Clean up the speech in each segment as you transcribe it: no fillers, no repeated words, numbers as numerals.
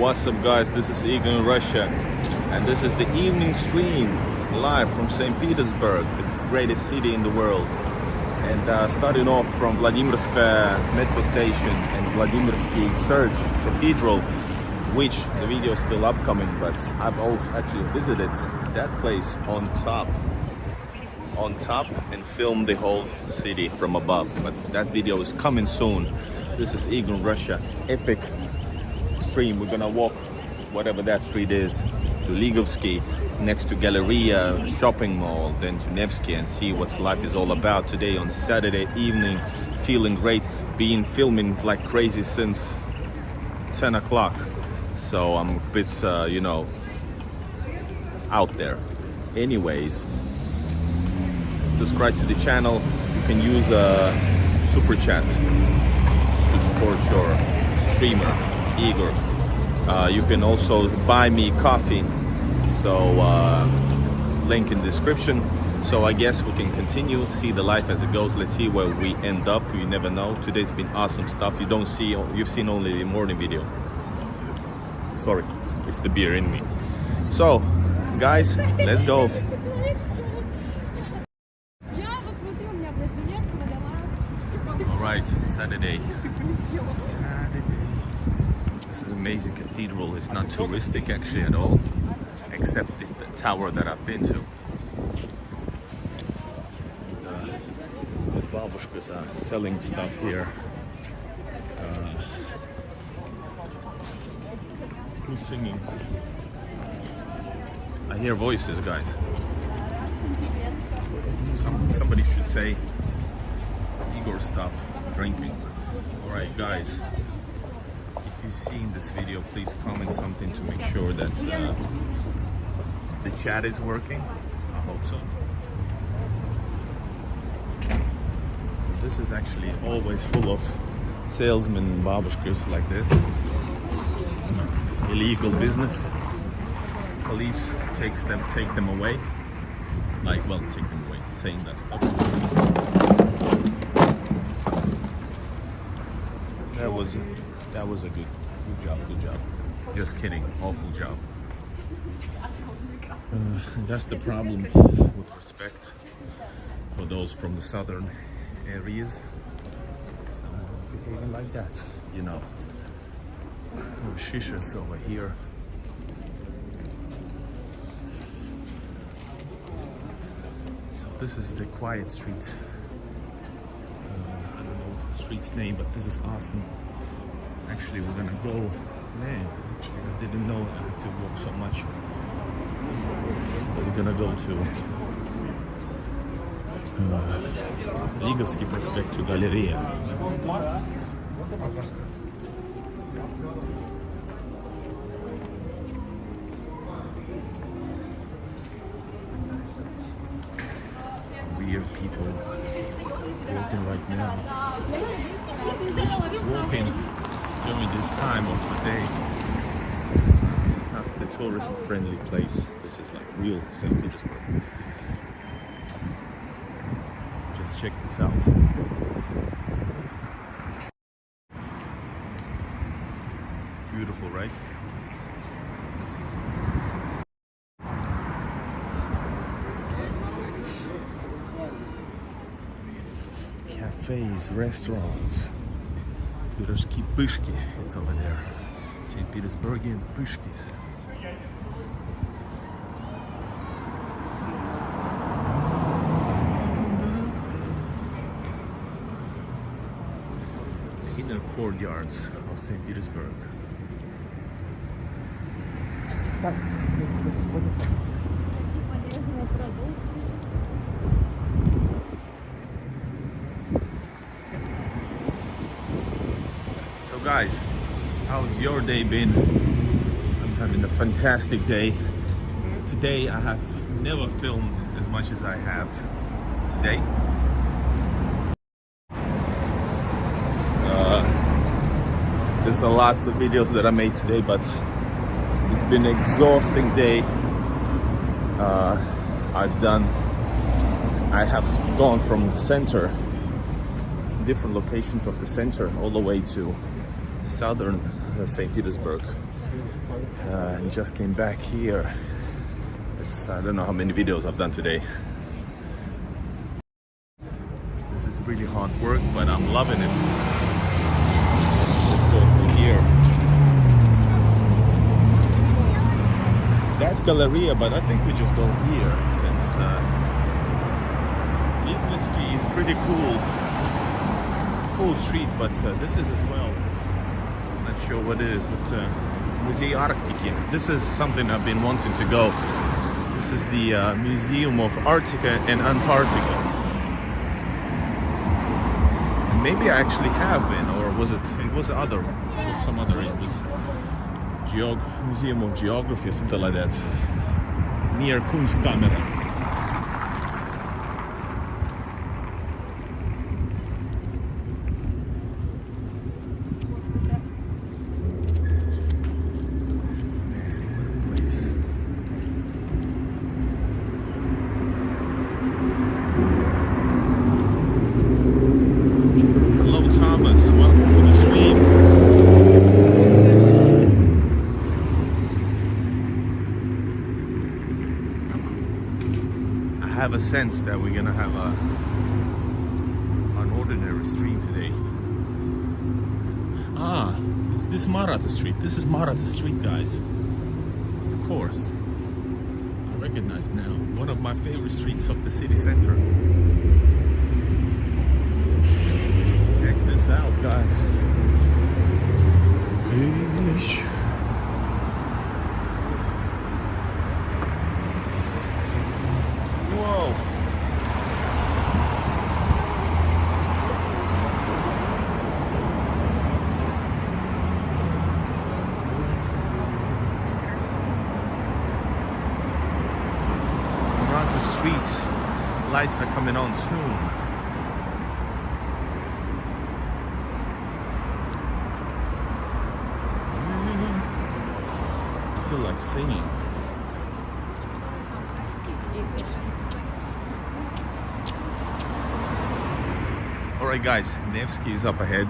What's up guys, this is Igor in Russia and this is the evening stream live from St. Petersburg, the greatest city in the world. And starting off from Vladimirskaya metro station and Vladimirsky Church Cathedral, which the video is still upcoming, but I've also actually visited that place on top and filmed the whole city from above, but that video is coming soon. This is Igor in Russia, epic stream. We're gonna walk whatever that street is to Ligovsky, next to Galleria shopping mall, then to Nevsky, and see what life is all about today on Saturday evening. Feeling great, been filming like crazy since 10 o'clock, so I'm a bit out there. Anyways, subscribe to the channel. You can use a super chat to support your streamer Igor. You can also buy me coffee, so link in description. So I guess we can continue, see the life as it goes. Let's see where we end up. You never know. Today's been awesome stuff. You've seen only the morning video. Sorry, it's the beer in me. So guys, let's go. Alright, Saturday. This is an amazing cathedral. It's not touristic actually at all, except the tower that I've been to. The babushkas are selling stuff here. Who's singing? I hear voices, guys. Somebody should say, Igor, stop drinking. Alright guys, if you've seen this video, please comment something to make sure that the chat is working. I hope so. This is actually always full of salesmen and babushkas like this. Illegal business. Police take them away. Take them away, saying that stuff. That was a good job. Just kidding, awful job. That's the problem with respect for those from the southern areas. Some behaving like that, you know. Oh, shishas over here. So this is the quiet street. I don't know what's the street's name, but this is awesome. Actually, we're gonna go. Man, actually, I didn't know I have to walk so much. But we're gonna go to Ligovsky Prospect to Galleria. Some weird people walking right now. Walking during this time of the day. This is not the tourist-friendly place. This is like real St. Petersburg. Just check this out. Beautiful, right? Cafes, restaurants. Petersky Pishki, it's over there. St. Petersburgian Pishkis. Inner courtyards of St. Petersburg. Guys, how's your day been? I'm having a fantastic day. Today I have never filmed as much as I have today. There's lots of videos that I made today, but it's been an exhausting day. I have gone from the center, different locations of the center, all the way to southern St. Petersburg. And just came back here. I don't know how many videos I've done today. This is really hard work, but I'm loving it. Let's go through here. That's Galleria, but I think we just go here since Litvinsky is pretty cool street, but this is as well. I'm not sure what it is, but Musée Arctique. This is something I've been wanting to go. This is the Museum of Arctica and Antarctica. And maybe I actually have been, or was it? It was other. It was some other. It was Museum of Geography or something like that. Near Kunstkamera. I have a sense that we're gonna have an ordinary stream today. Is this Maratha Street? This is Maratha Street, guys. Of course. I recognize now. One of my favorite streets of the city center. Check this out, guys. Whoa. Around the streets, lights are coming on soon. I feel like singing. Alright guys, Nevsky is up ahead.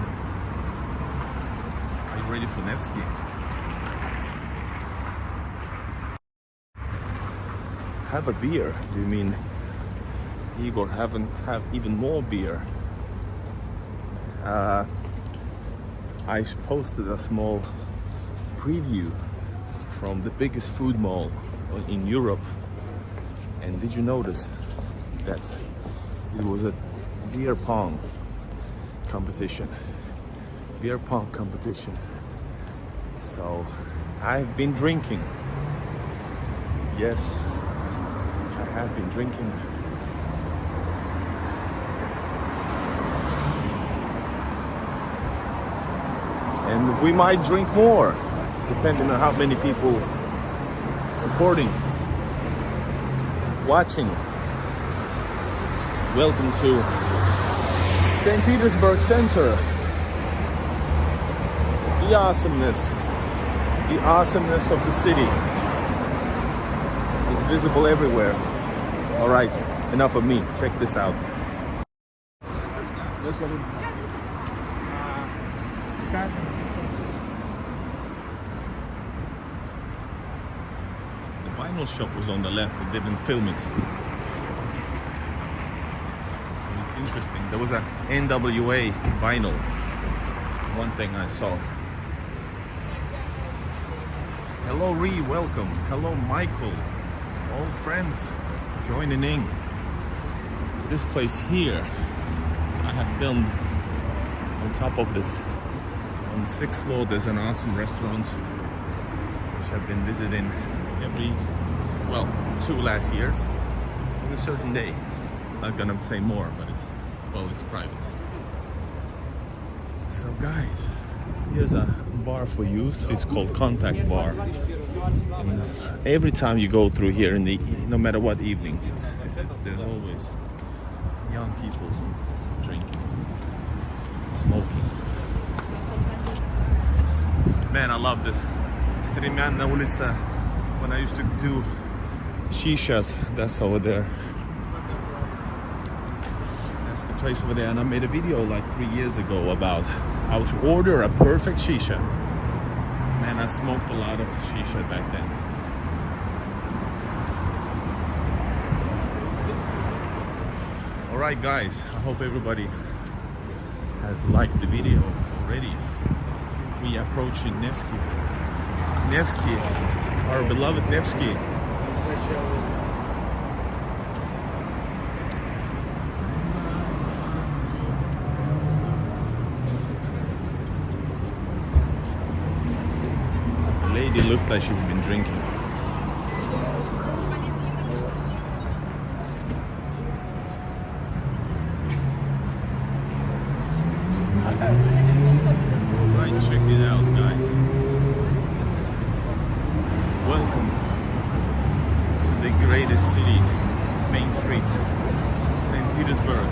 Are you ready for Nevsky? Have a beer? Do you mean Igor have even more beer? I posted a small preview from the biggest food mall in Europe, and did you notice that it was a beer pong competition? Beer pong competition. So I've been drinking. Yes, I have been drinking. And we might drink more, depending on how many people supporting, watching. Welcome to St. Petersburg Center. The awesomeness of the city is visible everywhere. All right, enough of me. Check this out. Scott. The vinyl shop was on the left, but didn't film it. It's interesting. There was a NWA vinyl. One thing I saw. Hello Ree, welcome. Hello Michael. Old friends joining in. This place here, I have filmed on top of this. On the 6th floor there's an awesome restaurant which I've been visiting two last years on a certain day. Not gonna say more, but it's private. So guys, here's a bar for youth. It's called Contact Bar. And every time you go through here, no matter what evening, there's always young people drinking, smoking. Man, I love this. Stремянная улица. When I used to do shishas, that's over there. Place over there, and I made a video like 3 years ago about how to order a perfect shisha. Man, I smoked a lot of shisha back then. Alright guys, I hope everybody has liked the video already. We approaching Nevsky. Nevsky, our beloved Nevsky. The lady looked like she's been drinking. Right, check it out, guys. Welcome to the greatest city, Main Street, St. Petersburg.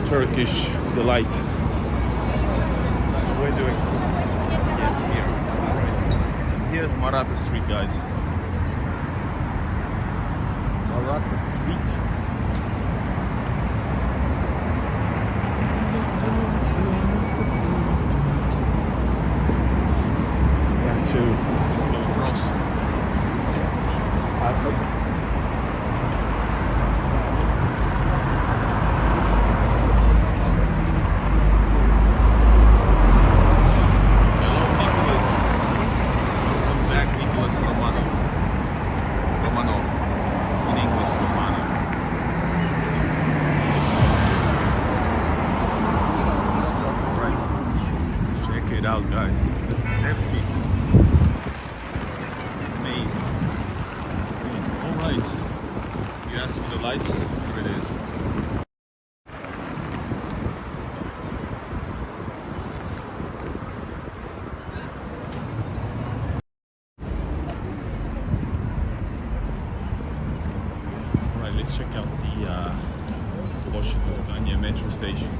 Turkish delight. So we're doing yes here. Alright. Here's Maratha Street, guys. Maratha Street. To just go across. Hello, Nicholas. Welcome back, Nicholas Romanov. Romanov. In English, Romanov. Right. Check it out, guys. This is Nevsky. Alright, you asked for the lights, here it is. Alright, let's check out the Ploshchad metro station.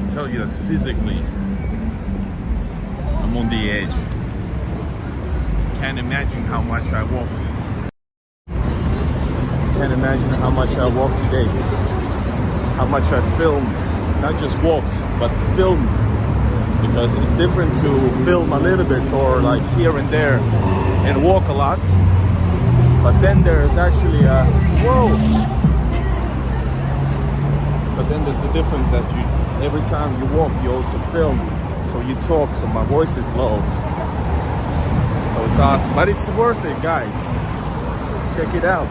Tell you that physically I'm on the edge. Can't imagine how much I walked. Can't imagine how much I walked today. How much I filmed. Not just walked, but filmed. Because it's different to film a little bit or like here and there and walk a lot. But then there's actually a whoa. But then there's the difference that every time you walk, you also film. So you talk, so my voice is low. So it's awesome. But it's worth it, guys. Check it out.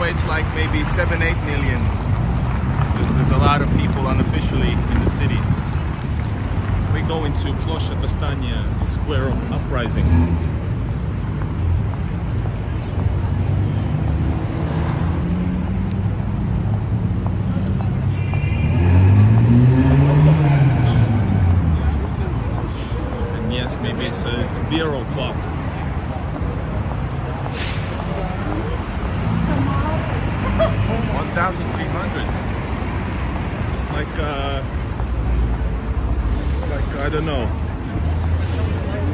It's like maybe 7-8 million. There's a lot of people unofficially in the city. We're going to Ploshchad Vastanya, the square of uprising. And yes, maybe it's a bureau clock. 1,300. It's like I don't know,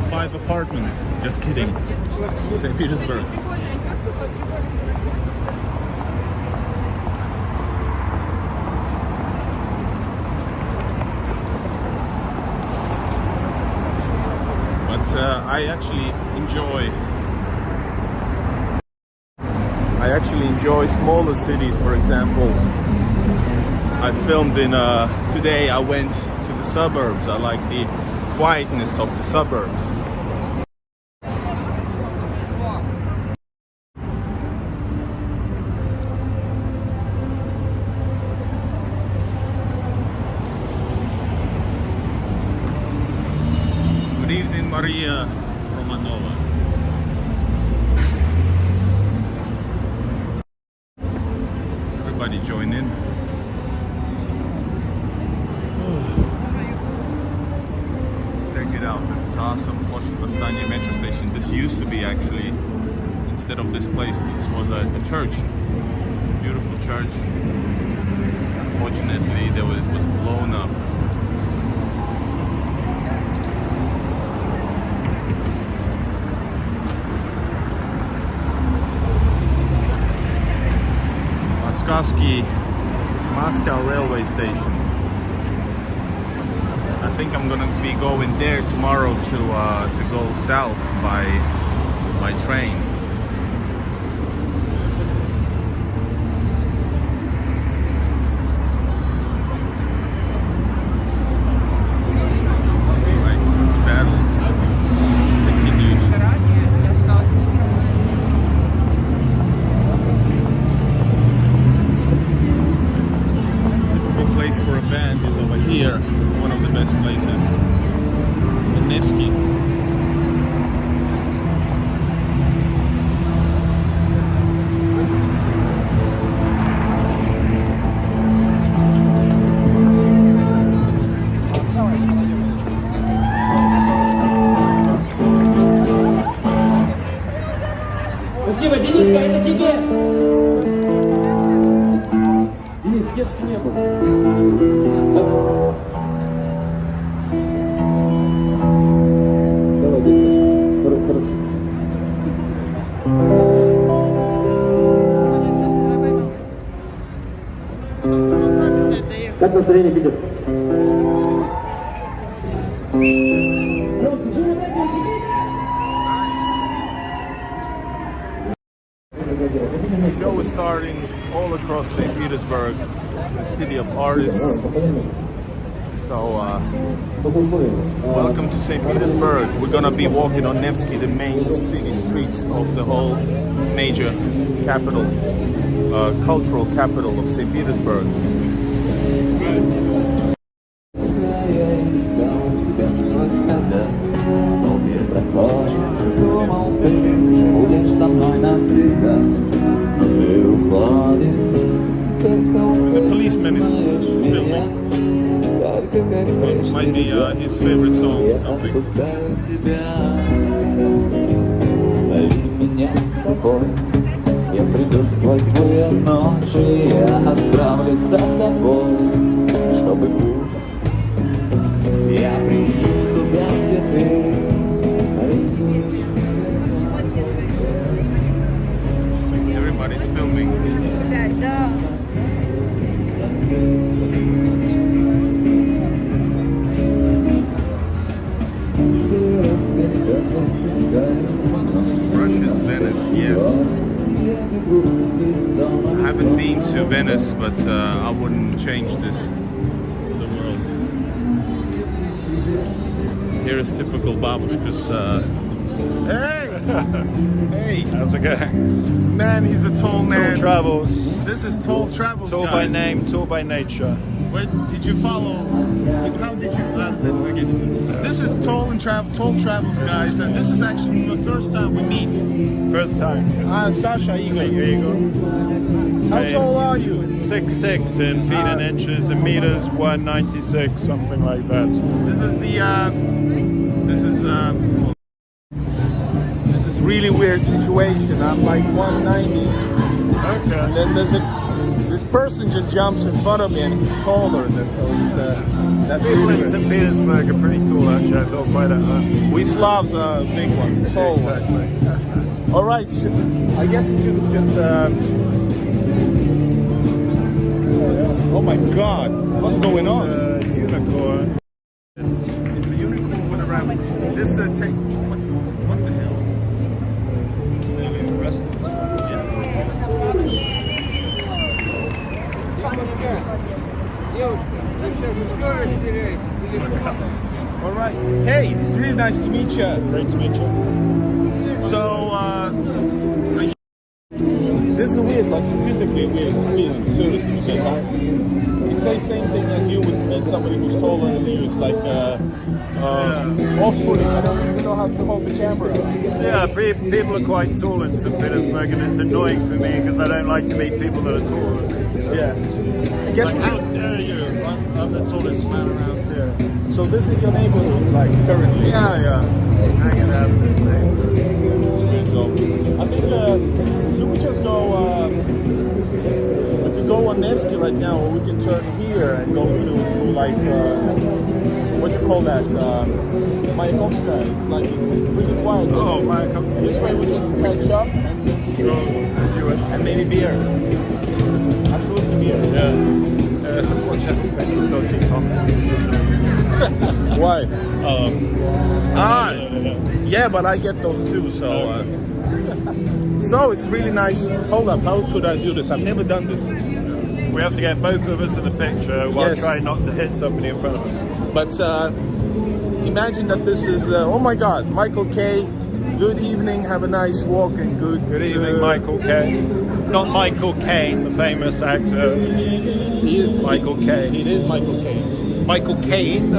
5 apartments. Just kidding. St. Petersburg. But I actually enjoy smaller cities. For example, I filmed in today I went to the suburbs. I like the quietness of the suburbs. Maria Romanova. Everybody join in. Check it out, this is awesome. Ploshchad Vostania metro station. This used to be actually, instead of this place, this was a church. Beautiful church. Unfortunately, it was blown up. Moscow railway station. I think I'm gonna be going there tomorrow to go south by train. Right, battle continues. For a band is over here, one of the best places in Nevsky. Спасибо, Дениска, это тебе! Денис, где ты не был? Давай, Денис. Хорошо. Как настроение, Питер? The show is starting all across St. Petersburg, the city of artists. So, welcome to St. Petersburg. We're gonna be walking on Nevsky, the main city streets of the whole major capital, cultural capital of St. Petersburg. The policeman is filming. It might be his favorite song or something. Я приду сквозь злые ночи, я отправлюсь за тобой, чтобы быть. Я приду туда, где ты рисуешь. Everybody's filming. Russia's Venice, yes. I haven't been to Venice, but I wouldn't change this for the world. Here is typical babushka's. Hey! Hey! How's it going? Man, he's a tall man. Tall travels. This is Tall Travels, Tall guys. by name, tall by nature. Wait, did you follow? How did you? Let's not get into it. This is Tall Travels, guys, and this is actually the first time we meet. First time. Sasha, Igor. Igor. How tall are you? 6'6" in feet and inches, in meters 196, something like that. This is the. This is really weird situation. I'm like 190, Okay. and then this person just jumps in front of me, and he's taller than this. So it's that's People really in weird. St. Petersburg are pretty cool, actually. I felt quite at home. We Slavs are a big one, tall one. Exactly. All right, I guess we should just. Oh my God, what's going on? It's a unicorn. It's a unicorn with a rabbit. This take. What the hell? It's really interesting. All right. Hey, it's really nice to meet you. Great to meet you. So, this is weird, like physically weird feeling, seriously, because it's so say same thing as you would meet somebody who's taller than you. It's like off-putting. I don't even know how to hold the camera. Yeah, people are quite tall in St. Petersburg, and it's annoying for me because I don't like to meet people that are taller. Yeah. And guess Like, what? how dare you? I'm the tallest man around here. So this is your neighborhood, like currently. Yeah. Hanging out in this neighborhood. So I think should we just go? We could go on Nevsky right now, or we can turn here and go to like what you call that? Mayakovskaya. It's like it's really quiet. Oh, Mayakovskaya. This way we can catch up and Sure, as you wish. and maybe beer. Absolutely beer. Yeah. Watch out for any dodgy comments. Why? Ah, Yeah, but I get those too. So so it's really nice. Hold up, how could I do this? I've never done this. we have to get both of us in a picture while Yes. trying not to hit somebody in front of us. But imagine that this is, oh my God, Michael K. Good evening, have a nice walk and Good evening, Michael Caine. Not Michael Caine, the famous actor. He is, Michael Caine. it is Michael K. Michael Caine.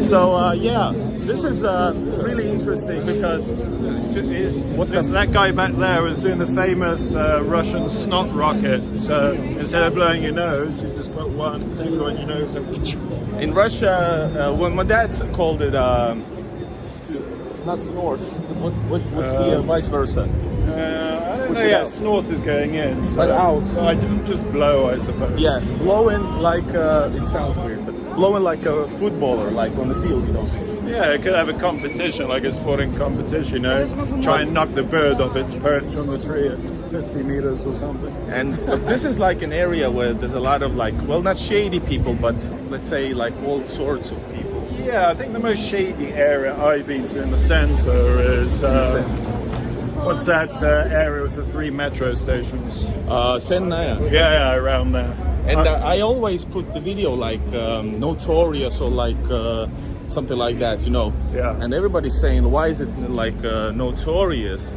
So yeah, this is really interesting because What that guy back there was doing the famous Russian snot rocket. So instead of blowing your nose, you just put one finger on your nose and in Russia, when my dad called it, not snort, what's the vice versa? I don't Push know. it Yeah, out. snort is going in. So But out. So I didn't just blow, I suppose. Yeah, blowing like, it sounds weird, but blowing like a footballer, like on the field, you know. Yeah, it could have a competition, like a sporting competition, you know. Try and knock the bird off its perch on the tree at 50 meters or something. And this is like an area where there's a lot of like, well, not shady people, but let's say like all sorts of people. Yeah, I think the most shady area I've been to in the center is what's that area with the 3 metro stations? Senaya. Yeah, around there. And I always put the video like notorious or like something like that, you know. Yeah. And everybody's saying, why is it like notorious?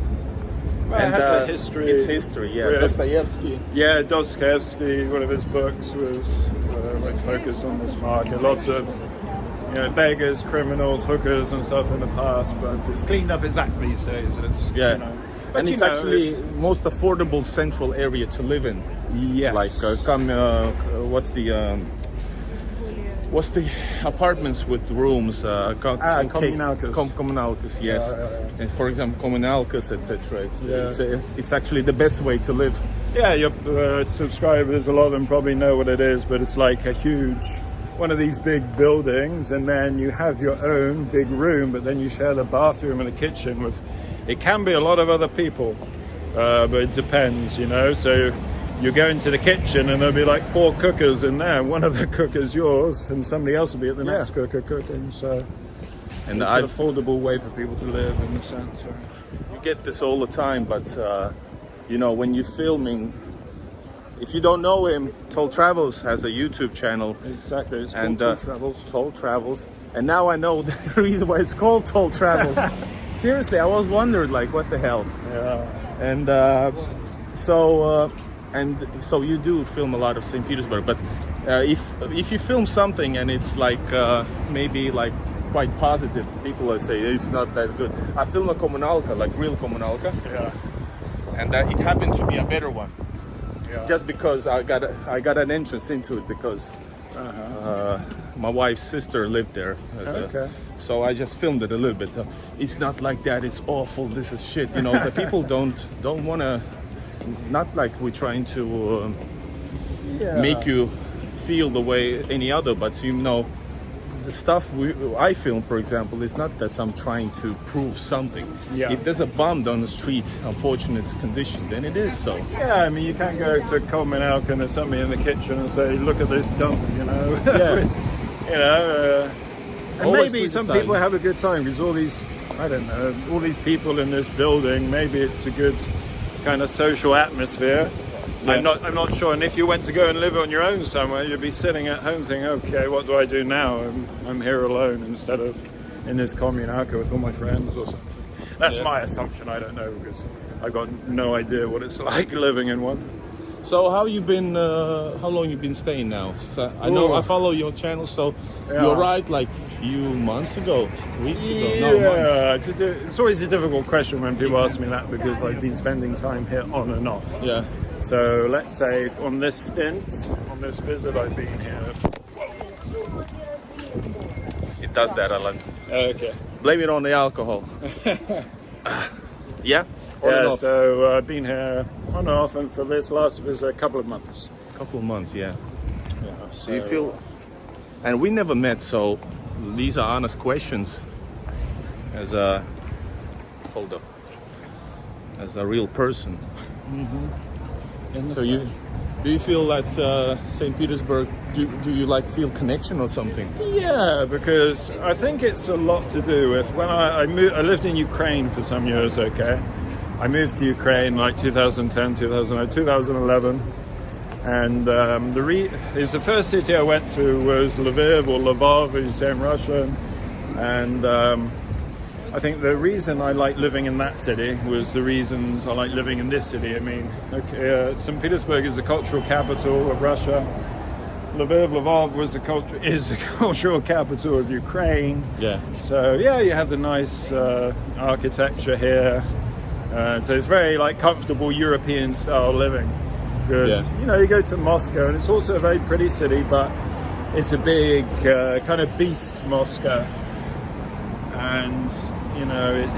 Well, it has a history. It's history, yeah. Yeah. Dostoevsky. Yeah, Dostoevsky, one of his books was like focused on this market. Lots of beggars, criminals, hookers and stuff in the past, but it's cleaned up exactly these days. It's, Yeah. you know, And it's actually most affordable central area to live in. yes. Like what's the apartments with rooms? Kommunalkas. Kommunalkas, yes. Yeah. And for example, Kommunalkas, etc. Yeah. It's actually the best way to live. Yeah, your subscribers, a lot of them probably know what it is, but it's like a huge, one of these big buildings, and then you have your own big room, but then you share the bathroom and the kitchen with, it can be a lot of other people, but it depends, you know. So you go into the kitchen and there'll be like 4 cookers in there. One of the cookers yours, and somebody else will be at the next cooker cooking. So And it's I an affordable way for people to live in the sense. you get this all the time, but when you're filming, if you don't know him, Toll Travels has a YouTube channel. Exactly, it's And called Toll Travels. Toll Travels. And now I know the reason why it's called Toll Travels. Seriously, I was wondering, like, what the hell? Yeah. And so you do film a lot of St. Petersburg, but if you film something and it's like maybe like quite positive, people will say it's not that good. I filmed a Kommunalka, like real Kommunalka, Yeah. and it happened to be a better one. Yeah. Just because I got an entrance into it because my wife's sister lived there. Okay. So I just filmed it a little bit. It's not like that. It's awful. This is shit. You know, the people don't want to. Not like we're trying to make you feel the way any other, but the stuff I film, for example, is not that I'm trying to prove something. Yeah. If there's a bomb down the street, unfortunate condition, then it is so. Yeah, I mean, you can't go to Coleman and there's somebody in the kitchen and say, look at this dump, you know. Yeah. And Always maybe some criticizing. people have a good time because all these, I don't know, all these people in this building, maybe it's a good kind of social atmosphere. Yeah. I'm not sure. And if you went to go and live on your own somewhere, you'd be sitting at home thinking, okay, what do I do now? I'm here alone instead of in this communalka with all my friends or something. That's Yeah. my assumption. I don't know because I've got no idea what it's like living in one. So how you been? How long you been staying now? So I know Ooh. I follow your channel. So Yeah. you arrived like few months ago, weeks ago, no months. Yeah, it's always a difficult question when people ask me that because I've been spending time here on and off. Yeah. So let's say on this stint, on this visit, I've been here. It does that a lot. Okay. Blame it on the alcohol. Yeah. On and Yeah, off. so I've been here on and off, and for this last visit, a couple of months. Couple of months. Yeah. Yeah. Do you feel? And we never met, so these are honest questions. As a hold up. As a real person. So do you feel that St. Petersburg? Do you like feel connection or something? Yeah, because I think it's a lot to do with when I lived in Ukraine for some years. Okay, I moved to Ukraine like 2010, 2011, and it's the first city I went to was Lviv or Lvov, as you say in Russian, and I think the reason I like living in that city was the reasons I like living in this city. I mean, St. Petersburg is the cultural capital of Russia. Lvov is the cultural capital of Ukraine. Yeah. So yeah, you have the nice architecture here. So it's very like comfortable European style living. Because you go to Moscow and it's also a very pretty city, but it's a big kind of beast Moscow, and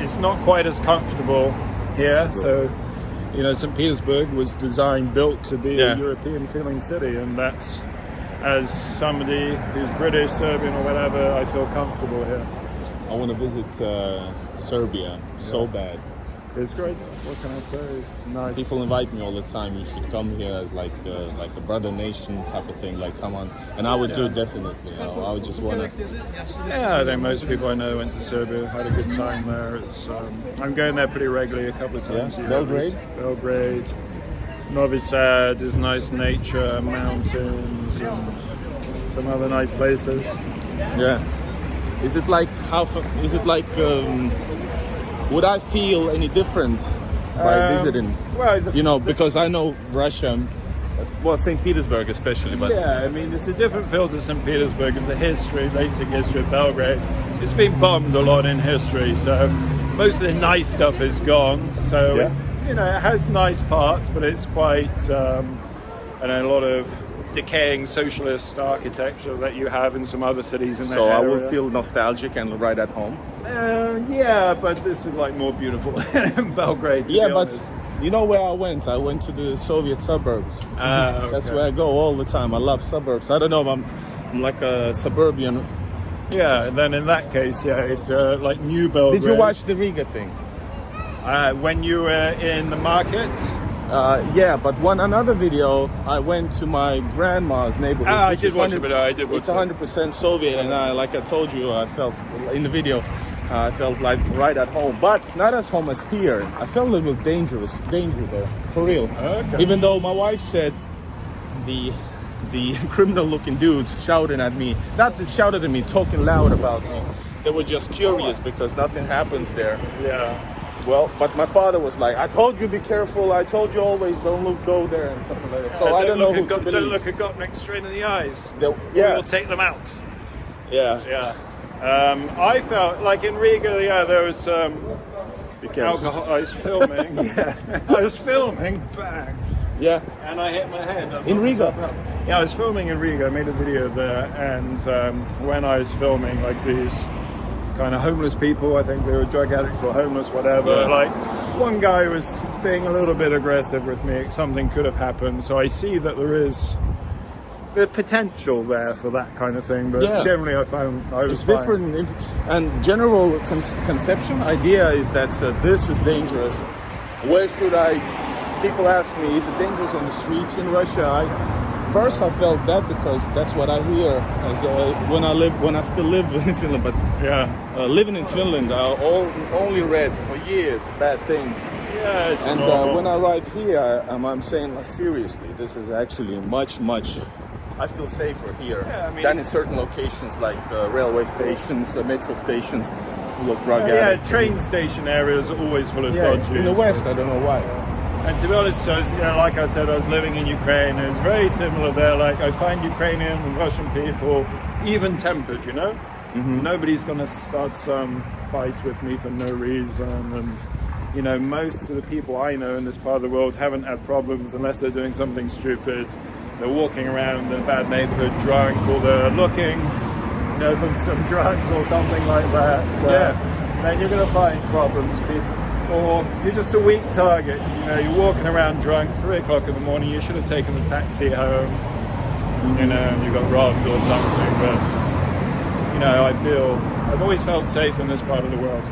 it's not quite as comfortable here. So St. Petersburg was built to be a European feeling city, and that's, as somebody who's British, Serbian or whatever, I feel comfortable here. I want to visit Serbia so bad. It's great. What can I say? It's nice. People invite me all the time. You should come here as like a brother nation type of thing. Like, come on, and I would do it definitely. I would just want to. Yeah, I think most people I know went to Serbia, had a good time there. It's I'm going there pretty regularly, a couple of times. Yeah? Belgrade? Belgrade. Novi Sad is nice nature, mountains, and some other nice places. Yeah. Is it like would I feel any difference by visiting? Well, because I know Russia, well, St. Petersburg especially, but yeah, I mean, it's a different feel to St. Petersburg. It's the basic history of Belgrade. It's been bombed a lot in history, so most of the nice stuff is gone. So, it has nice parts, but it's quite, a lot of decaying socialist architecture that you have in some other cities in that so area. I will feel nostalgic and right at home. Yeah, but this is like more beautiful than Belgrade. To be honest. You know where I went? I went to the Soviet suburbs. That's where I go all the time. I love suburbs. I don't know if I'm like a suburban. Yeah, and then in that case, it's like New Belgrade. Did you watch the Riga thing? When you were in the market? But another video, I went to my grandma's neighborhood. I did watch it, but I did watch it. It's 100% Soviet, and like I told you, I felt in the video, I felt like right at home, but not as home as here. I felt a little danger there, for real. Okay. Even though my wife said the criminal-looking dudes shouting at me, shouted at me, talking loud about me. They were just curious because nothing happens there. Yeah. Well, but my father was like, I told you be careful, I told you always don't go there and something like that. So I don't know who to believe. Don't look a Gopnik straight in the eyes. Yeah. We will take them out. Yeah. Yeah. I felt like in Riga, there was alcohol. I was filming. I was filming. Bang. Yeah. And I hit my head. In Riga? Yeah, I was filming in Riga. I made a video there, and when I was filming, like these kind of homeless people, I think they were drug addicts or homeless, whatever. Yeah. Like one guy was being a little bit aggressive with me. Something could have happened. So I see that there is the potential there for that kind of thing. But generally, I found I was fine. Different. And general conception idea is that this is dangerous. Where should I? People ask me, is it dangerous on the streets in Russia? First I felt that because that's what I hear as when I still live in Finland. But living in Finland, I only read for years bad things. Yeah, and when I write here, I'm saying seriously, this is actually much. I feel safer here than in certain locations like railway stations, metro stations, full of drug addicts. Train station areas are always full of dodgy. In the West, I don't know why. And to be honest, so, you know, like I said, I was living in Ukraine. It was very similar there. Like, I find Ukrainian and Russian people even-tempered, you know? Nobody's going to start some fight with me for no reason. And, you know, most of the people I know in this part of the world haven't had problems unless they're doing something stupid. They're walking around in a bad neighborhood, drunk, or they're looking, you know, for some drugs or something like that. Then you're going to find problems, people. Or you're just a weak target. You know, you're walking around drunk, 3 o'clock in the morning. You should have taken the taxi home. You know, and you got robbed or something. But you know, I've always felt safe in this part of the world,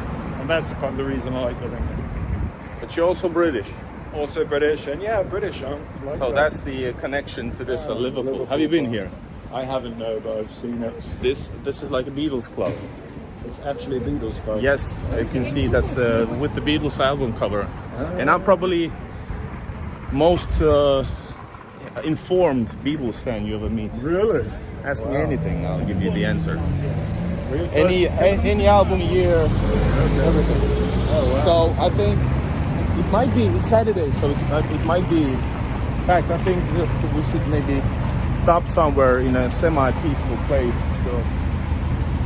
and that's part of the reason I like living here. But you're also British. Also British, and yeah, British. Like So that. that's the connection to this Liverpool. Have you been here? I haven't, no, but I've seen it. This is like a Beatles club. It's actually a Beatles club. Yes, you can see that's with the Beatles album cover. And I'm probably most informed Beatles fan you ever meet. Really? Ask me anything, I'll give you the answer. Really? Any album, year, everything. Oh, wow. So I think it might be it's Saturday, so it might be. In fact, I think we should maybe stop somewhere in a semi-peaceful place. So,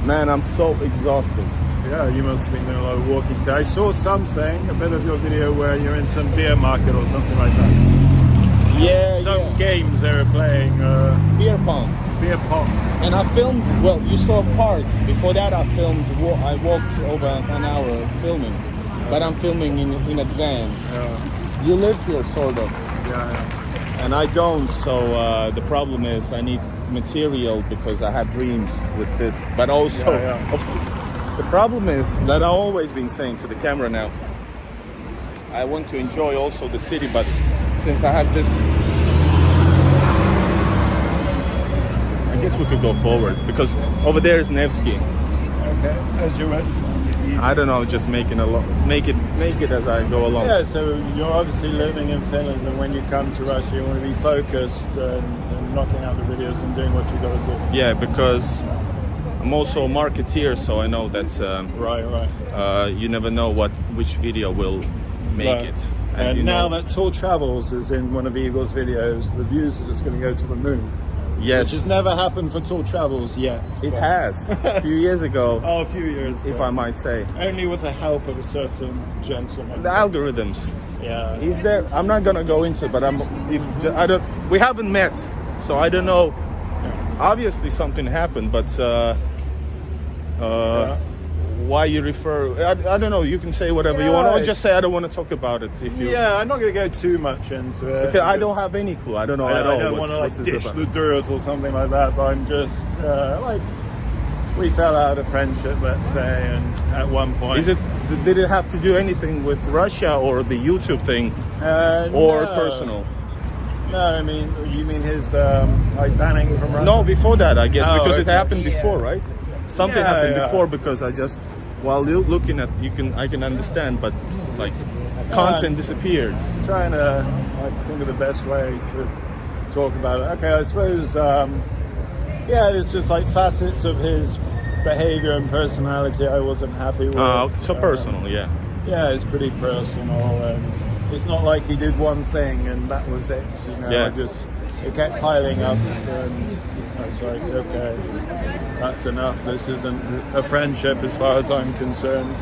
man, I'm so exhausted. Yeah, you must have been doing a lot of walking today. I saw something, a bit of your video where you're in some beer market or something like that. Yeah, Some games they were playing. beer pong. Beer pong. And I filmed. Well, you saw part. Before that, I filmed. I walked over an hour filming, but I'm filming in advance. Yeah. You live here, sort of. Yeah. And I don't, so the problem is I need material because I had dreams with this. But also, the problem is that I've always been saying to the camera now, I want to enjoy also the city, but since I have this, I guess we could go forward because over there is Nevsky. Okay, as you wish. I don't know, just making make it as I go along. Yeah, so you're obviously living in Finland, and when you come to Russia, you want to be focused and knocking out the videos and doing what you got to do. Yeah, because I'm also a marketeer, so I know that Right. you never know which video will make Right. it. And you now know, that Tour Travels is in one of Igor's videos, the views are just going to go to the moon. yes, Which has never happened for Tour Travels yet. it but- has a few years ago, Oh, a few years ago. if I might say. Only with the help of a certain gentleman. The algorithms. Yeah. Is there? I'm not gonna go into it, but I don't. We haven't met, so I don't know. Obviously, something happened, but why you refer? I don't know. You can say whatever you want, or Yeah. just say I don't want to talk about it. If you, Yeah, I'm not going to go too much into it. okay, I don't have any clue. I don't know at all. I don't want to what's like this dish about. the dirt or something like that, but I'm just like, we fell out of friendship, let's say, and at one point. Is it? Did it have to do anything with Russia or the YouTube thing, or no. personal? No, I mean, you mean his like banning from Russia? No, before that, I guess, Oh, because it okay. happened before, right? Something Yeah, happened yeah. before because I just, while looking at, I can understand, but like content disappeared. Trying to like think of the best way to talk about it. Okay, I suppose yeah, it's just like facets of his behavior and personality I wasn't happy with. So personal, yeah. Yeah, it's pretty personal, and it's not like he did one thing and that was it. You know, Yeah. it kept piling up, and I was like, okay, that's enough. This isn't a friendship as far as I'm concerned.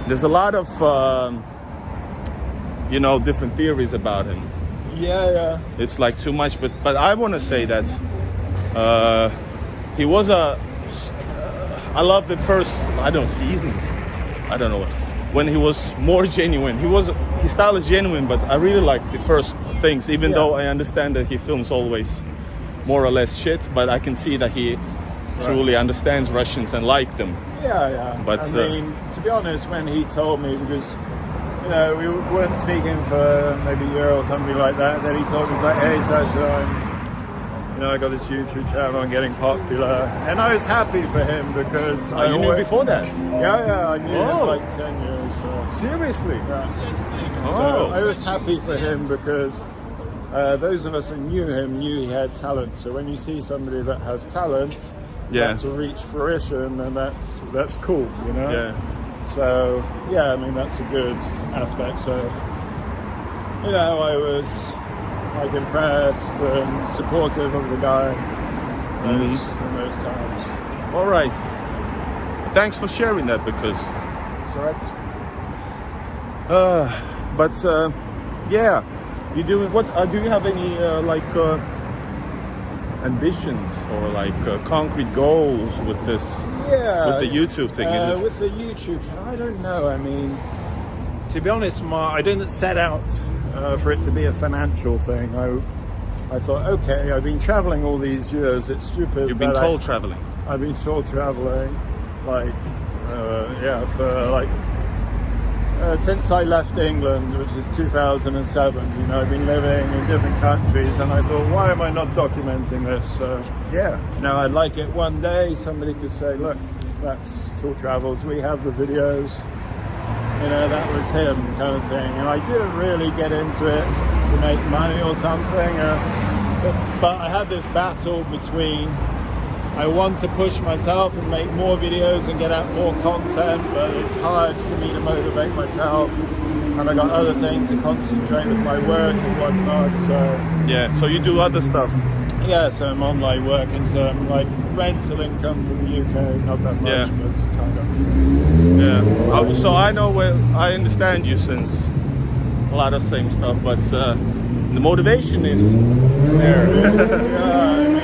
There's a lot of, different theories about him. Yeah. It's like too much, but I want to say that he was I love the first, season. I don't know. When he was more genuine. His style is genuine, but I really like the first things, even though I understand that he films always more or less shit, but I can see that he truly understands Russians and like them. Yeah. But, I mean, to be honest, when he told me, because we weren't speaking for maybe a year or something like that, then he told me, he's like, hey Sasha, I got this YouTube channel, I'm getting popular, and I was happy for him because You knew before that? Yeah, I knew him Oh. for like 10 years. So. Seriously? Yeah. Oh. So I was happy for him because those of us who knew him knew he had talent. So when you see somebody that has talent, to reach fruition, and that's cool, Yeah. So yeah, I mean that's a good aspect. So you know, I was like impressed and supportive of the guy in those times. All right. Thanks for sharing that because. It's all right. But yeah, you do what? Do you have any ambitions or concrete goals with this? Yeah, With the YouTube thing, is it? With the YouTube, I don't know. I mean, to be honest, I didn't set out for it to be a financial thing. I thought, okay, I've been traveling all these years. It's stupid. You've been told traveling. I've been told traveling, since I left England, which is 2007. You know, I've been living in different countries, and I thought, why am I not documenting this? Now I'd like it one day somebody could say, look, that's Tour Travels. We have the videos. You know, that was him, kind of thing. And I didn't really get into it to make money or something, but I had this battle between. I want to push myself and make more videos and get out more content, but it's hard for me to motivate myself, and I got other things to concentrate with my work and whatnot. So Yeah. So you do other stuff. yeah, so I'm online working, so I'm like rental income from the UK, not that much, Yeah. but kind of. Yeah. So I know I understand you since a lot of same stuff, but the motivation is there. Yeah, I mean,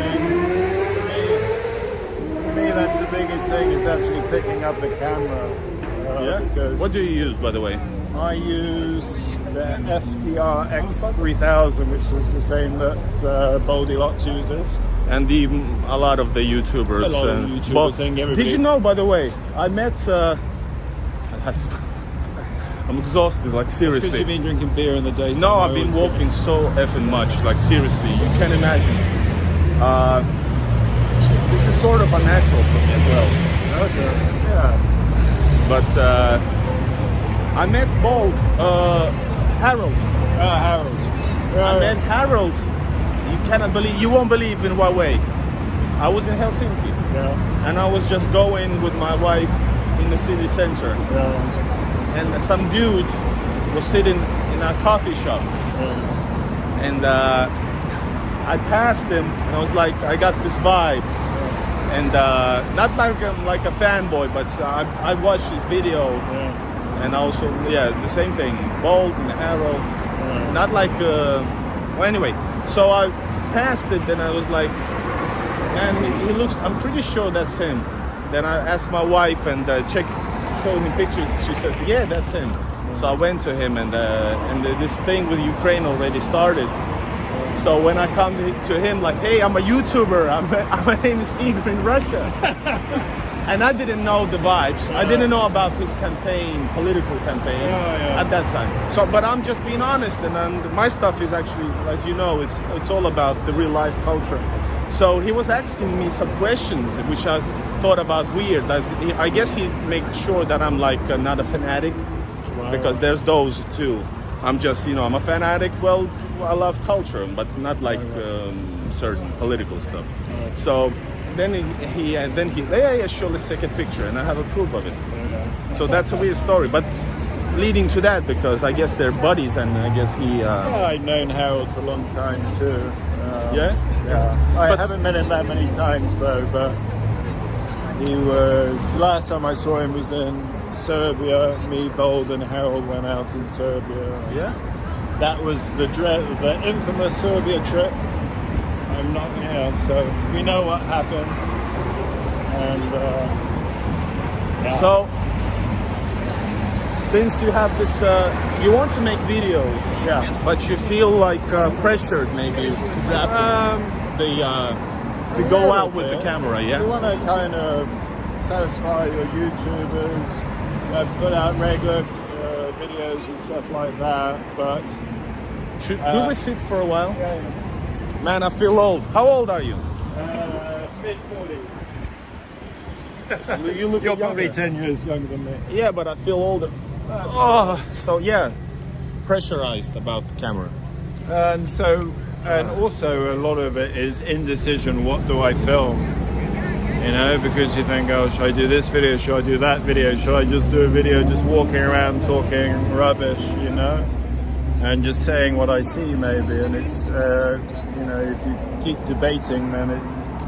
for me, that's the biggest thing. Is actually picking up the camera. Because What do you use, by the way? I use the FTR X3000, which is the same that Goldilocks uses. And a lot of the YouTubers. A lot of YouTubers think everybody- Did you know, by the way, I met. I'm exhausted, like Because seriously. you've been drinking beer in the daytime. No, I I've been always walking so effing much, like seriously, you can't imagine. This is sort of unnatural for me as well. Okay. Yeah. But I met Bold, Harold. Harold. I met Harold. You won't believe in what way. I was in Helsinki Yeah. and I was just going with my wife in the city center, Yeah. and some dude was sitting in a coffee shop, and I passed him and I was like, I got this vibe, and not like I'm like a fanboy, but I watched his video, and also the same thing, Bold and Harold, not like well, anyway. So I passed it, and I was like, man, he looks. I'm pretty sure that's him. Then I asked my wife and showed me pictures. She said, yeah, that's him. So I went to him, and this thing with Ukraine already started. So when I come to him, like, hey, I'm a YouTuber. My name is Igor in Russia. And I didn't know the vibes. I didn't know about his campaign, political campaign at that time. So, but I'm just being honest, and my stuff is actually, as you know, it's all about the real life culture. So he was asking me some questions, which I thought about weird. I guess he made sure that I'm like not a fanatic, because there's those too. I'm just, I'm a fanatic. Well, I love culture, but not like certain political stuff. So then he sure, let's take a picture, and I have a proof of it. So that's a weird story, but leading to that, because I guess they're buddies, and I guess he. I've known Harold for a long time too. Yeah. I haven't met him that many times though, but he was. Last time I saw him was in Serbia. Me, Bold, and Harold went out in Serbia. Yeah. That was the infamous Serbia trip. I'm not, so we know what happened. And So, since you have this, you want to make videos, but you feel like pressured maybe to grab to go out with the camera, You want to kind of satisfy your YouTubers, put out regular videos and stuff like that, but... Should we sit for a while? Yeah. Man, I feel old. How old are you? Mid-40s. You look You're probably younger. 10 years younger than me. Yeah, but I feel older. So yeah, pressurized about the camera. And also a lot of it is indecision. What do I film? Because you think, oh, should I do this video? Should I do that video? Should I just do a video just walking around talking rubbish? and just saying what I see maybe, and it's you know, if you keep debating, then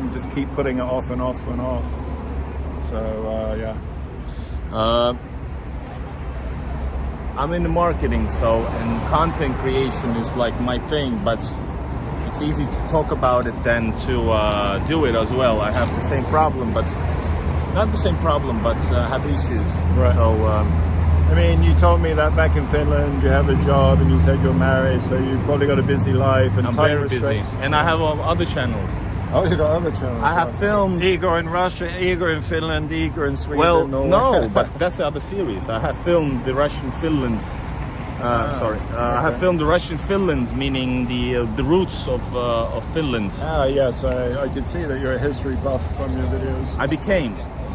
you just keep putting it off and off and off. So yeah. I'm in the marketing, and content creation is like my thing, but it's easy to talk about it than to do it as well. I have the same problem, but not the same problem, but have issues. Right. So I mean, you told me that back in Finland you have a job, and you said you're married, so you've probably got a busy life and I'm time very busy, restraints. and I have other channels. Oh, you got other channels. I have filmed. Igor in Russia, Igor in Finland, Igor in Sweden. Well, Norway. no, but that's the other series. I have filmed the Russian Finlands. I have filmed the Russian Finlands, meaning the roots of Finland. Ah, yes, I could see that you're a history buff from your videos. I became.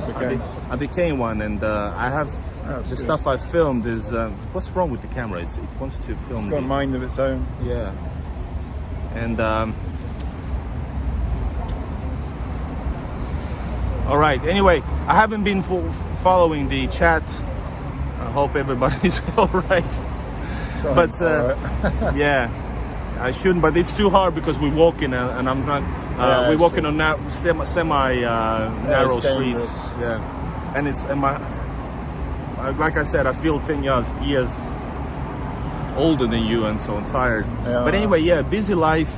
Okay. I became one, and I have That's the good. stuff I filmed is. What's wrong with the camera? It wants to film. It's got a mind of its own. Yeah. And all right. Anyway, I haven't been following the chat. I hope everybody's all right. Sorry. But All right. yeah, I shouldn't. But it's too hard because we're walking, and I'm not. Yeah, we're walking true. on semi narrow it's dangerous. streets. Yeah, and it's like I said, I feel 10 years older than you, and so I'm tired. Yeah. But anyway, yeah, busy life,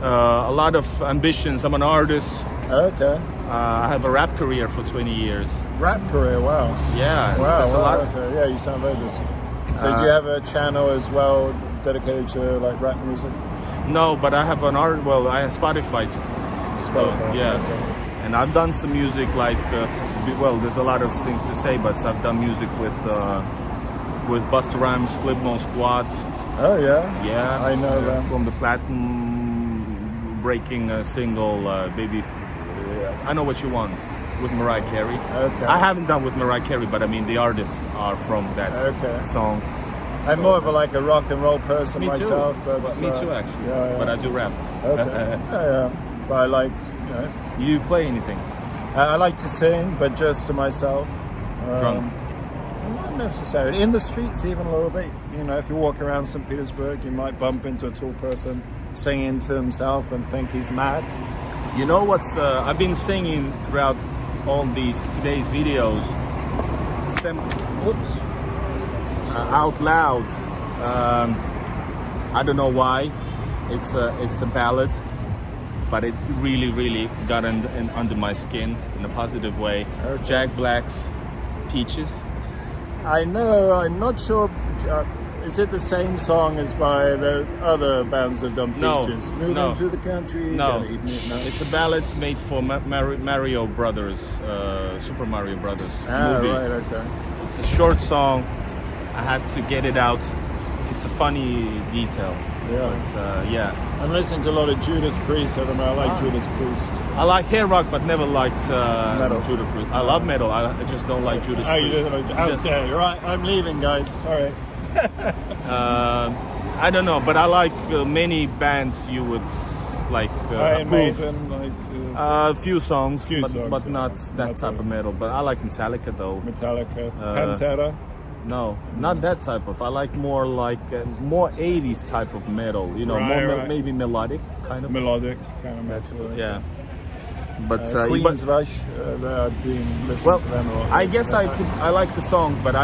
a lot of ambitions. I'm an artist. Okay. I have a rap career for 20 years. Rap career, wow. Yeah, Wow, that's a lot. Okay. Yeah, you sound very busy. So do you have a channel as well dedicated to like rap music? No, but I have an art. Well, I have Spotify. Spotify, Yeah, okay. and I've done some music like. Well, there's a lot of things to say, but I've done music with Busta Rhymes, Flipmode Squad. Oh yeah. Yeah, I know that. From the platinum breaking single, Baby. I Know What You Want with Mariah Carey. Okay. I haven't done with Mariah Carey, but I mean the artists are from that Okay. song. I'm more of a rock and roll person Me myself, too. but Well, me too, actually. Yeah, yeah. But I do rap. Okay. yeah. But I like, you know, You play anything? I like to sing, but just to myself. Drunk? Not necessarily. In the streets, even a little bit. You know, if you walk around St. Petersburg, you might bump into a tall person singing to himself and think he's mad. You know what's? I've been singing throughout all today's videos. Out loud. I don't know why. It's a ballad, but it really got under my skin in a positive way. Okay. Jack Black's Peaches. I know, I'm not sure. Is it the same song as by the other bands that have done No, Peaches? Moving no. to the country. No, Gonna eat meat, no. it's a ballad made for Mario Brothers, Super Mario Brothers Ah, movie. right, okay. It's a short song. I had to get it out. It's a funny detail. Yeah. But, yeah. I'm listening to a lot of Judas Priest at the moment. I like Judas Priest. I like hair rock, but never liked Metal. Judas Priest. I love metal. I just don't like Judas Oh, you Priest. didn't? Just- Okay, right. I'm leaving, guys. Sorry. I don't know, but I like many bands you would like Iron approve. Maiden, like A few songs, Few but, songs, but yeah. not that Not type of really. metal. But I like Metallica though. Metallica, Pantera. No, not that type of. I like more more 80s type of metal. You know, Right, more right. maybe melodic kind of. Melodic kind of metal. Yeah. But Queen's Rush, I've been listening well, to them a lot. I guess I like the songs, but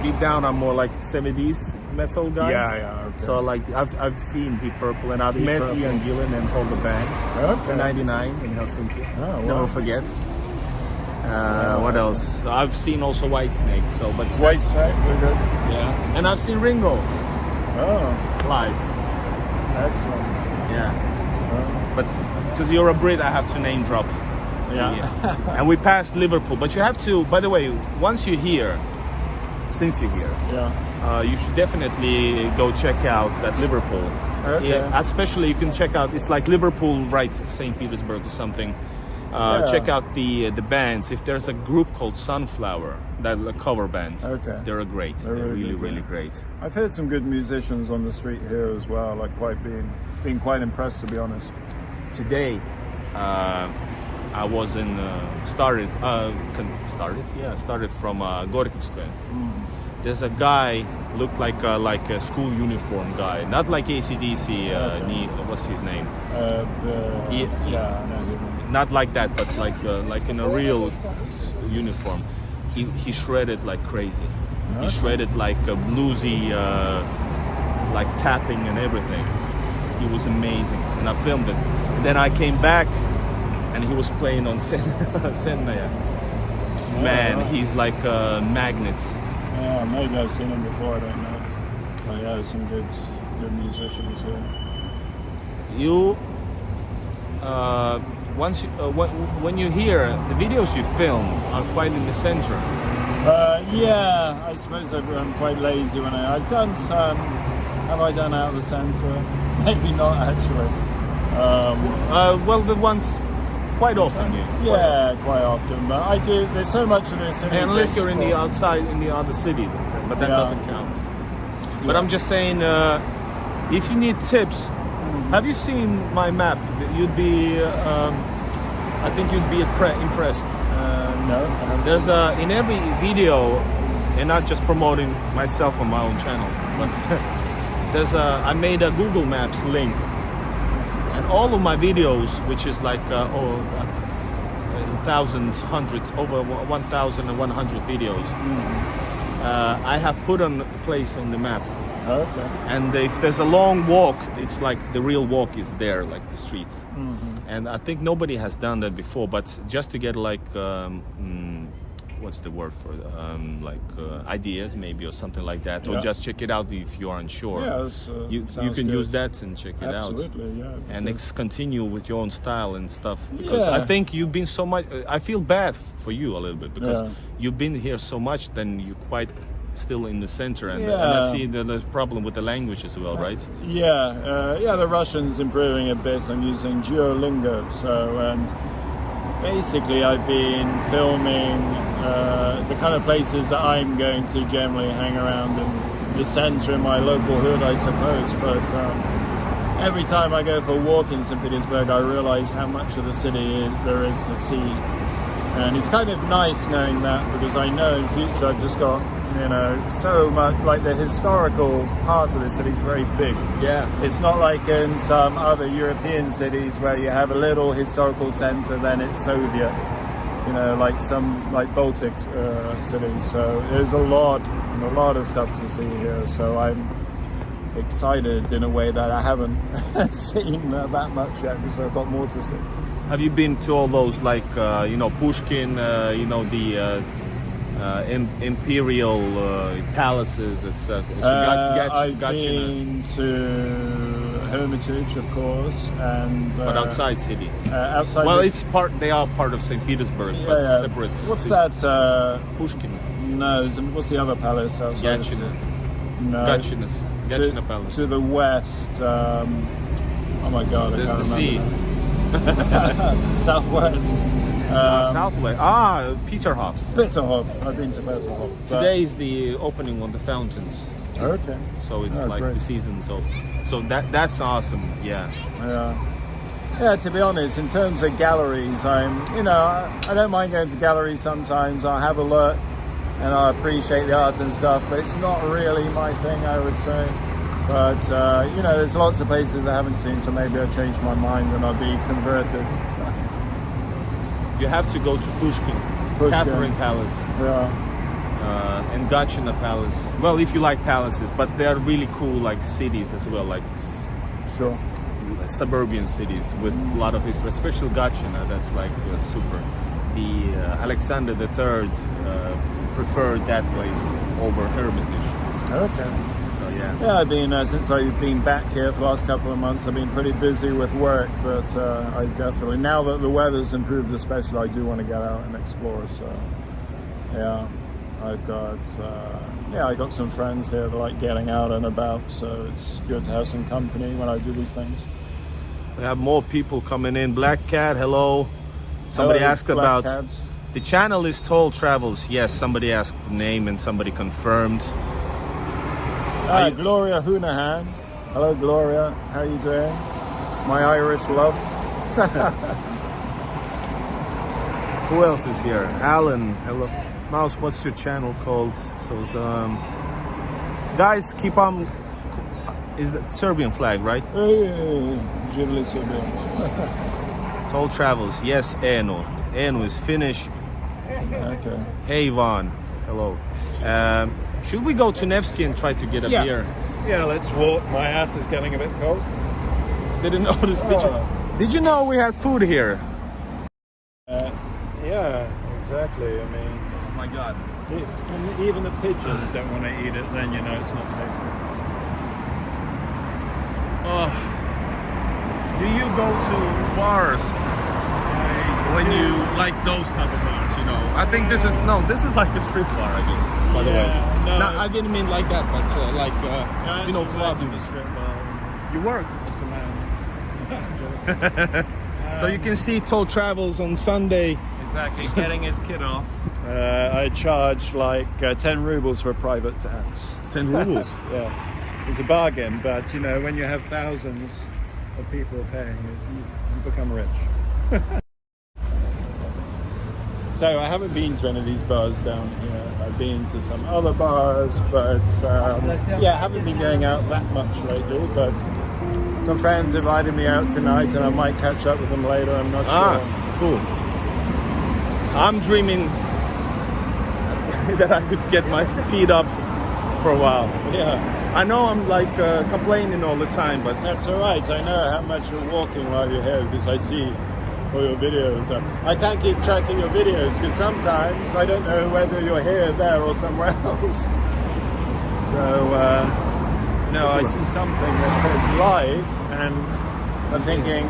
deep down I'm more like 70s metal guy. Yeah, okay. So I've seen Deep Purple, and I've Deep met Purple. Ian Gillan and Hold the Band Okay. in '99 in Helsinki. Oh, wow. Never forget. What else? I've seen also Whitesnake. So, but White Snake, we're good. yeah, and I've seen Ringo Oh, live. excellent. Yeah, Oh, but because you're a Brit, I have to name drop. yeah. And we passed Liverpool, but you have to. By the way, once you're here, since you're here, Yeah. you should definitely go check out that Liverpool. Okay. Yeah, especially you can check out. It's like Liverpool, right? St. Petersburg or something. Yeah. Check out the bands. If there's a group called Sunflower, that a cover band. Okay. They're great. They're They're really really, good, really yeah. great. I've heard some good musicians on the street here as well. Like being quite impressed, to be honest. Today, I was in started from Gorkivskoye. there's a guy looked like a school uniform guy, not like ACDC. What's his name? I know who you mean. Not like that, but like in a real uniform. He shredded like crazy. He shredded like a bluesy, like tapping and everything. He was amazing, and I filmed it. And then I came back, and he was playing on Senmaya. Man, he's like a magnet. Yeah, maybe I've seen him before. I don't know. But yeah, there's some good musicians here. You when you hear the videos you film are quite in the center. Yeah, I suppose I'm quite lazy when I've done some. Have I done out of the centre? Maybe not actually. Well, the ones quite often. Yeah, quite often. But I do. There's so much of this. Unless you're in the outside, in the other city, but that doesn't count. But I'm just saying, if you need tips, have you seen my map? You'd be, I think you'd be impressed. No. There's in every video, and not just promoting myself on my own channel, but there's I made a Google Maps link, and all of my videos, which is like over 1,100 videos, I have put on a place on the map. Okay. And if there's a long walk, it's like the real walk is there, like the streets. And I think nobody has done that before, but just to get like, what's the word for ideas maybe, or something like that, or just check it out if you are unsure. Yeah, you can use that and check it out. Absolutely, yeah. And continue with your own style and stuff. Because I think you've been so much, I feel bad for you a little bit, because you've been here so much, then you're quite still in the center, and I see the problem with the language as well, right? Yeah, the Russian's improving a bit. I'm using Duolingo, and basically I've been filming the kind of places that I'm going to generally hang around in the center in my local hood, I suppose. But every time I go for a walk in St. Petersburg, I realize how much of the city there is to see. And it's kind of nice knowing that, because I know in future I've just got, so much, like the historical part of the city is very big. Yeah. It's not like in some other European cities where you have a little historical center, then it's Soviet, like some Baltic cities. So there's a lot of stuff to see here. So I'm excited in a way that I haven't seen that much yet, because I've got more to see. Have you been to all those Pushkin, the imperial palaces, etc.? I've been to Hermitage, of course, and but outside city. Outside. Well, they are part of St. Petersburg, but separate. What's city. That? Pushkin. No. What's the other palace outside? Gatchina Palace. To the west. Oh my God! There's I can't the remember. sea. Southwest. Southwest. Peterhof. Peterhof. I've been to Peterhof. Today is the opening on the fountains. Okay. So it's like great. the season. So that's awesome. Yeah. Yeah. To be honest, in terms of galleries, I don't mind going to galleries sometimes. I'll have a look and I appreciate the art and stuff, but it's not really my thing, I would say. But, there's lots of places I haven't seen, so maybe I'll change my mind and I'll be converted. You have to go to Pushkin. Catherine Palace. Yeah. And Gatchina Palace. Well, if you like palaces, but they are really cool, like cities as well, like sure, suburban cities with a lot of history, especially Gatchina. That's like super. The Alexander III preferred that place over Hermitage. Okay. Yeah, I've been since I've been back here for the last couple of months. I've been pretty busy with work, but I definitely, now that the weather's improved, especially, I do want to get out and explore. So, I've got I got some friends here that like getting out and about. So it's good to have some company when I do these things. We have more people coming in. Black Cat, hello. Somebody asked about Cats. The channel is Toll Travels. Yes, somebody asked the name and somebody confirmed. Gloria Hounahan. Hello, Gloria. How are you doing? My Irish love. Who else is here? Alan. Hello. Mouse, what's your channel called? So, guys, keep on. Is the Serbian flag, right? Živjeli Srbija. Toll Travels. Yes, Eno. Eno is Finnish. Okay. Hey, Ivan. Hello. Should we go to Nevsky and try to get a Yeah. beer? Yeah, let's walk. My ass is getting a bit cold. Didn't notice. Did you know we had food here? Yeah, exactly. I mean, Oh my God. even the pigeons don't want to eat it, then you know it's not tasty. Do you go to bars when you like those type of bars? You know, I think this is like a strip bar, I guess. By the way, no. No, I didn't mean like that, but you know, club. in the strip bar. You work as a man. So you can see Toll Travels on Sunday. Exactly, getting his kid off. I charge like 10 rubles for a private dance. 10 rubles. Yeah, it's a bargain, but you know, when you have thousands of people paying, you become rich. So I haven't been to any of these bars down here. I've been to some other bars, but yeah, I haven't been going out that much lately. But some friends invited me out tonight, and I might catch up with them later. I'm not sure. Cool. I'm dreaming that I could get my feet up for a while. Yeah, I know I'm like complaining all the time, but that's all right. I know how much you're walking while you're here because I see all your videos. I can't keep track of your videos because sometimes I don't know whether you're here, there, or somewhere else. So no, I see something that says live, and I'm thinking,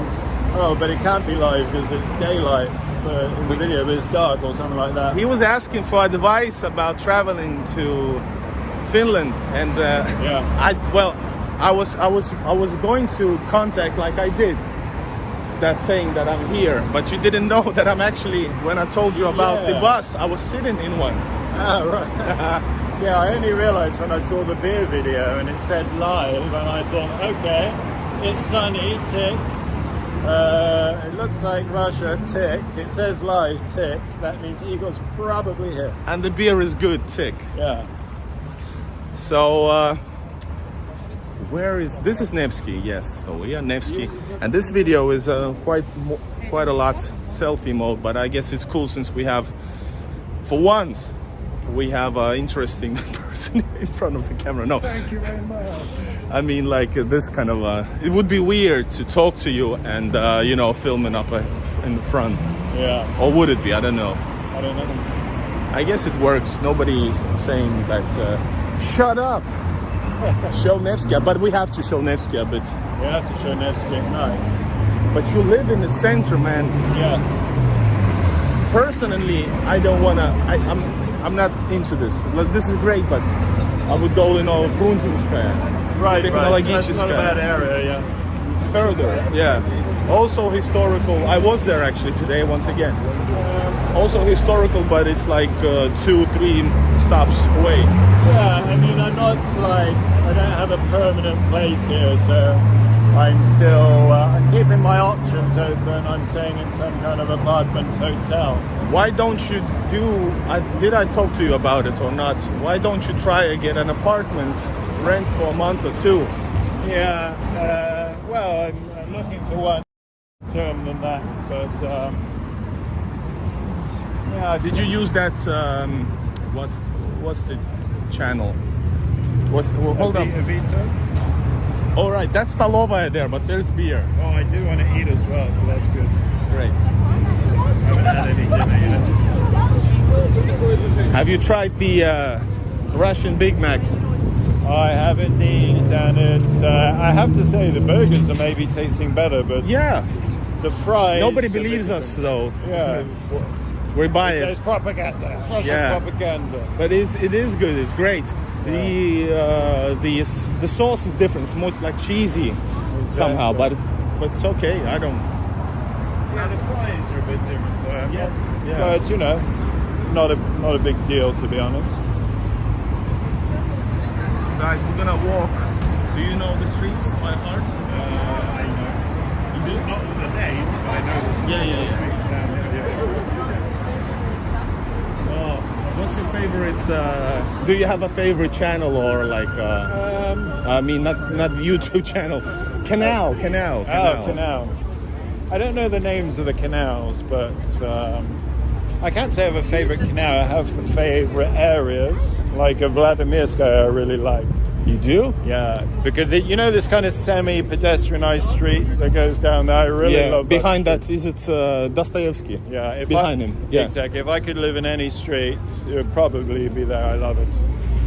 oh, but it can't be live because it's daylight. In the video, but it's dark or something like that. he was asking for advice about traveling to Finland, and Yeah. I was going to contact like I did that saying that I'm here, but you didn't know that I'm actually, when I told you about the Yeah. bus, I was sitting in one. Ah, right. Yeah, I only realized when I saw the beer video and it said live, and I thought, okay, it's sunny, tick. It looks like Russia, tick. It says live, tick. That means Igor's probably here. And the beer is good, tick. Yeah. So this is Nevsky, yes. So we are Nevsky, and this video is quite a lot selfie mode, but I guess it's cool since we have, for once, we have an interesting person in front of the camera. No, Thank you very much. I mean like this kind of it would be weird to talk to you and you know, filming up in the front. Yeah. Or would it be? I don't know. I don't know. I guess it works. Nobody's saying that shut up. Show Nevsky, but we have to show Nevsky a bit. We have to show Nevsky at night. But you live in the center, man. Yeah. Personally, I don't wanna. I'm not into this. Like, this is great, but I would go in all Square. Right. Technological That's not a bad area. Yeah. Further, yeah. Also historical. I was there actually today once again. Also historical, but it's like 2-3 stops away. Yeah, I mean, I don't have a permanent place here, so I'm still I'm keeping my options open. I'm staying in some kind of apartment hotel. Why don't you did I talk to you about it or not? Why don't you try to get an apartment, rent for a month or two? Yeah, well, I'm looking for one term than that, but yeah. Did you use that? What's the channel? Hold on. Avito? All right, that's Stalovaia there, but there's beer. Oh, I do want to eat as well, so that's good. Great. I haven't had any dinner yet. Have you tried the Russian Big Mac? I have indeed, and it's. I have to say the burgers are maybe tasting better, but Yeah. the fries. Nobody are a bit believes us though. Yeah. We're It's biased. propaganda. It's Russian Yeah. propaganda. But it is good. It's great. The sauce is different. It's more like cheesy somehow, but it's okay. I don't. Yeah, the fries are a bit different. Yeah. But you know, not a big deal to be honest. So guys, we're gonna walk. Do you know the streets by heart? I know. You do not the names, but I know the Yeah. streets down here. Yeah. Oh, What's your favorite? Do you have a favorite channel or like? I mean, not YouTube channel. Canal. Oh, canal. I don't know the names of the canals, but I can't say I have a favorite canal. I have favorite areas, like a Vladimirskaya I really like. You do? Yeah, because you know this kind of semi-pedestrianized street that goes down there. I really love behind that. Is it Dostoevsky? Yeah, behind him. Yeah, exactly. If I could live in any street, it would probably be there. I love it.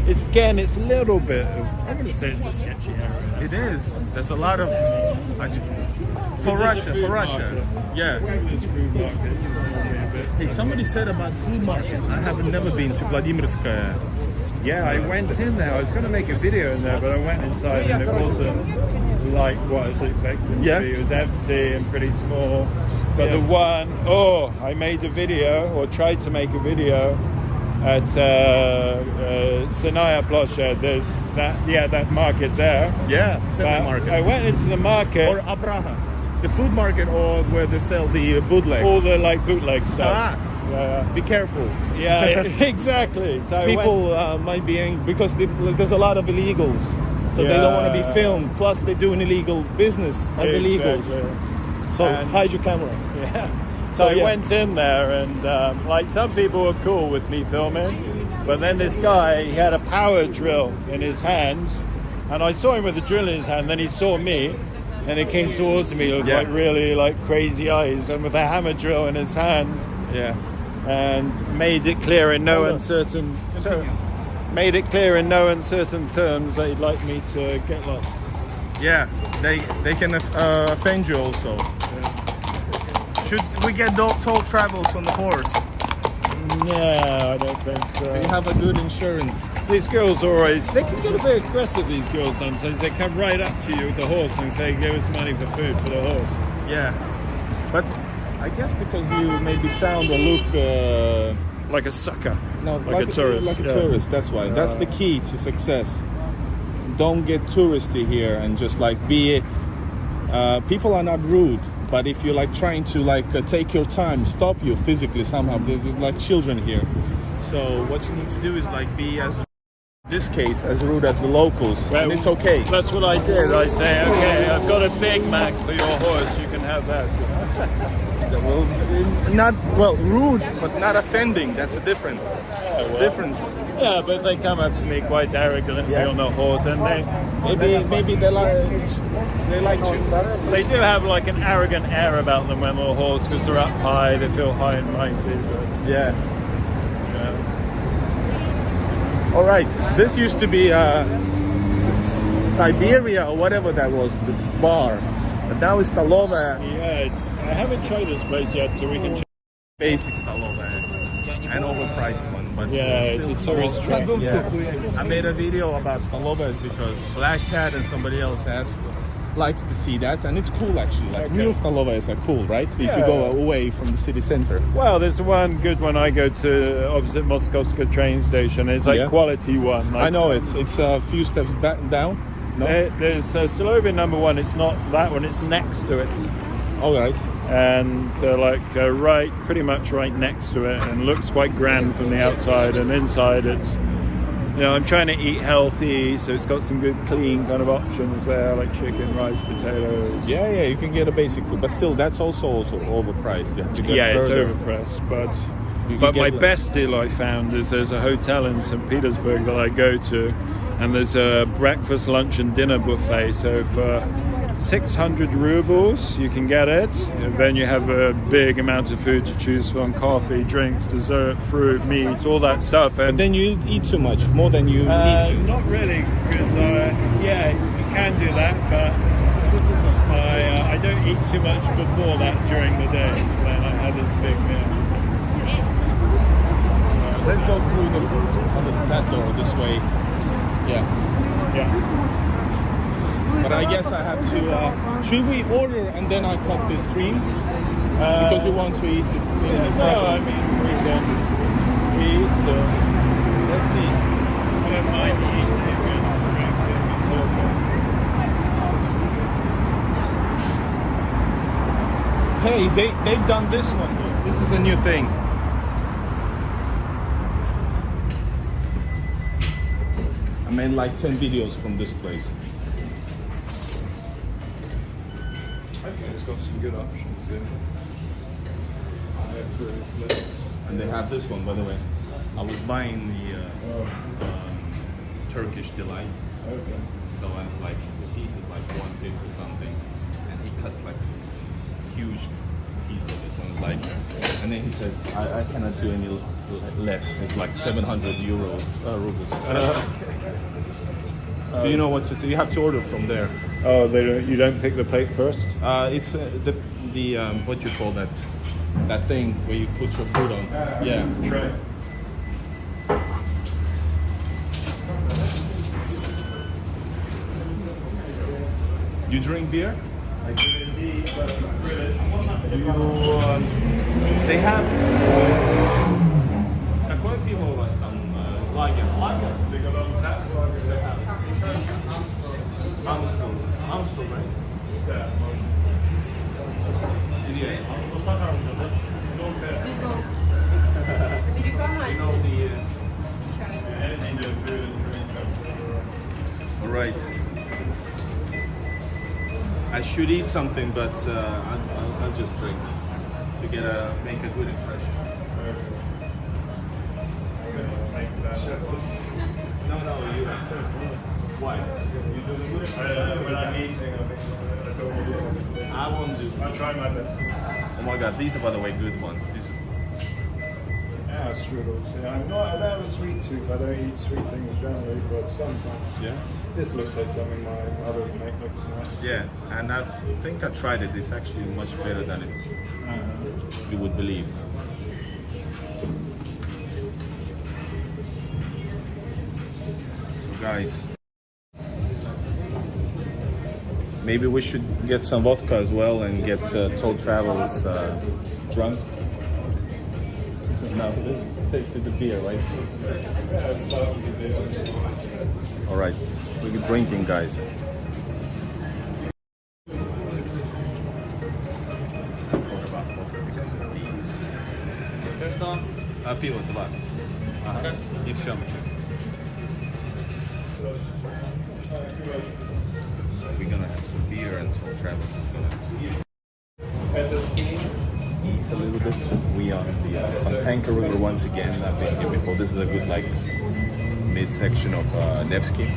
It's a little bit of. I'm going to say it's a sketchy area. it is. There's a lot of for There's a Russia. food market. Yeah. There's food markets. A bit. Hey, somebody said about food markets. I haven't never been to Vladimirskaya. Yeah, I went in there. I was going to make a video in there, but I went inside and it wasn't like what I was expecting Yeah. to be. It was empty and pretty small. But Yeah. the one, I made a video or tried to make a video at Sinaya Plosha. There's that market there. Yeah, But semi-market. I went into the market, Or Abraha, the food market, or where they sell the bootleg. all the like bootleg stuff. Ah, Yeah, be careful. yeah, exactly. So I People went, might be angry because there's a lot of illegals, so they don't want to be Yeah. filmed. Plus, they do an illegal business as illegals. Exactly. So And- hide your camera. Yeah. So, So I yeah. went in there and like some people were cool with me filming, but then this guy, he had a power drill in his hand, and I saw him with a drill in his hand. Then he saw me, and he came towards me with Yeah. like really like crazy eyes and with a hammer drill in his hand, Yeah. and made it clear in no Hold on. uncertain Continue. made it clear in no uncertain terms that he'd like me to get lost. Yeah. They can offend you also. Should we get toll travels on the horse? No, I don't think so. You have a good insurance. These girls they can get a bit aggressive, these girls sometimes. They come right up to you with the horse and say, give us money for food for the horse. Yeah. But I guess because you maybe sound or look Like a sucker. no, Like a tourist, Like a yeah. tourist. That's why. That's the key to success. Don't get touristy here and just like be. People are not rude, but if you're like trying to like take your time, stop you physically somehow. They're like children here. So what you need to do is like be as this case as rude as the locals, and it's okay. That's what I did. I say, okay, I've got a Big Mac for your horse. You can have that. Well, not well rude, but not offending. That's a difference. Yeah, but they come up to me quite arrogantly Yeah. on the horse, and Maybe they like you. they do have like an arrogant air about them when they're on a horse because they're up high. They feel high and mighty. But, Yeah. yeah. All right. This used to be Siberia or whatever that was, the bar. But now it's Stalova, Yes, I haven't tried this place yet, so we can. basic Stalova, an overpriced one. But Yeah, still it's a tourist trap. Yeah. I made a video about Stalovas because Black Cat and somebody else likes to see that, and it's cool actually. Like Okay. real Stalovas are cool, right? If you Yeah. go away from the city center. Well, there's one good one I go to opposite Moskovska train station. It's like Yeah. quality one. Like I know it's a few steps back down. No, There's Stolova number one. It's not that one. It's next to it, all right. and they're like pretty much right next to it, and looks quite grand from the outside. And inside, it's I'm trying to eat healthy, so it's got some good clean kind of options there, like chicken, rice, potatoes. Yeah, you can get a basic food, but still, that's also overpriced. You have to get Yeah, it's further. overpriced, You but can my get- best deal I found is there's a hotel in St. Petersburg that I go to, and there's a breakfast, lunch, and dinner buffet. So for 600 rubles, you can get it. And then you have a big amount of food to choose from: coffee, drinks, dessert, fruit, meat, all that stuff. And Then you eat too much, more than you need to. not really, because you can do that, but I don't eat too much before that during the day. Then I have this big meal. Let's go through that door this way. Yeah. Yeah. But I guess I have to. Should we order and then I cut the stream? Because we want to eat it. No, I mean we can eat. Let's see. I don't mind eating and drinking and talking. Hey, they've done this one. This is a new thing. made like 10 videos from this place. Okay, it's got some good options in. And they have this one, by the way. I was buying the Turkish delight. Okay. So I was like, the piece is like 150 something, and he cuts like a huge piece of it, and like, and then he says, I cannot do any less. It's like 700 rubles. Do you know what to do? You have to order from there. Oh, you don't pick the plate first? It's the what you call that thing where you put your food on. Yeah. Tray. You drink beer? I do indeed, but I'm British. Do you? They have. Какое пиво у вас там? Лагер. Лагер? They got all that lager. They have. Amstel. Amstel, right? Yeah. Yeah. Американцы. Anything to food and drink. All right. I should eat something, but I'll just drink to make a good impression. No, you. Why? When I'm eating, I won't do. I'll try my best. Oh my God, these are by the way good ones. These. Yeah, strudels. Yeah, I have a sweet tooth. I don't eat sweet things generally, but sometimes. Yeah. This looks like something my mother would make. Looks nice. Yeah, and I think I tried it. It's actually much better than you would believe. So guys, maybe we should get some vodka as well and get Toll Travels drunk. No, let's stick to the beer, right? Yeah, it's fun to do. All right, we're drinking, guys. Thought about vodka because of these. Пиво, два. Ага. И все. So we're gonna have some beer and Toll Travels is gonna eat a little bit. We are on the Fontanka River once again. I've been here before. This is a good like midsection of Nevsky.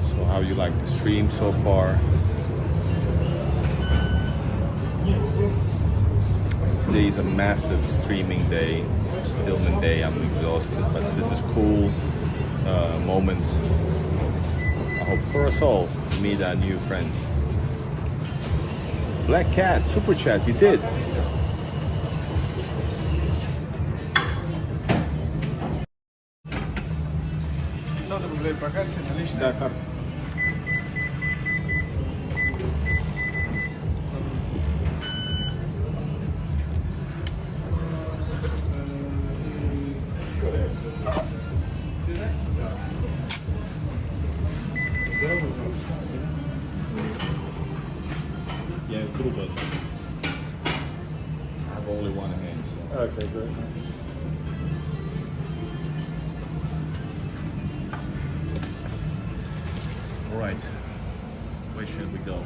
So how you like the stream so far? Today is a massive streaming day, filming day. I'm exhausted, but this is cool moment. I hope for us all to meet our new friends. Black Cat, super chat, you did. Да, карта. Yeah, true, but I have only one hand. So. Okay, great. All right, where should we go?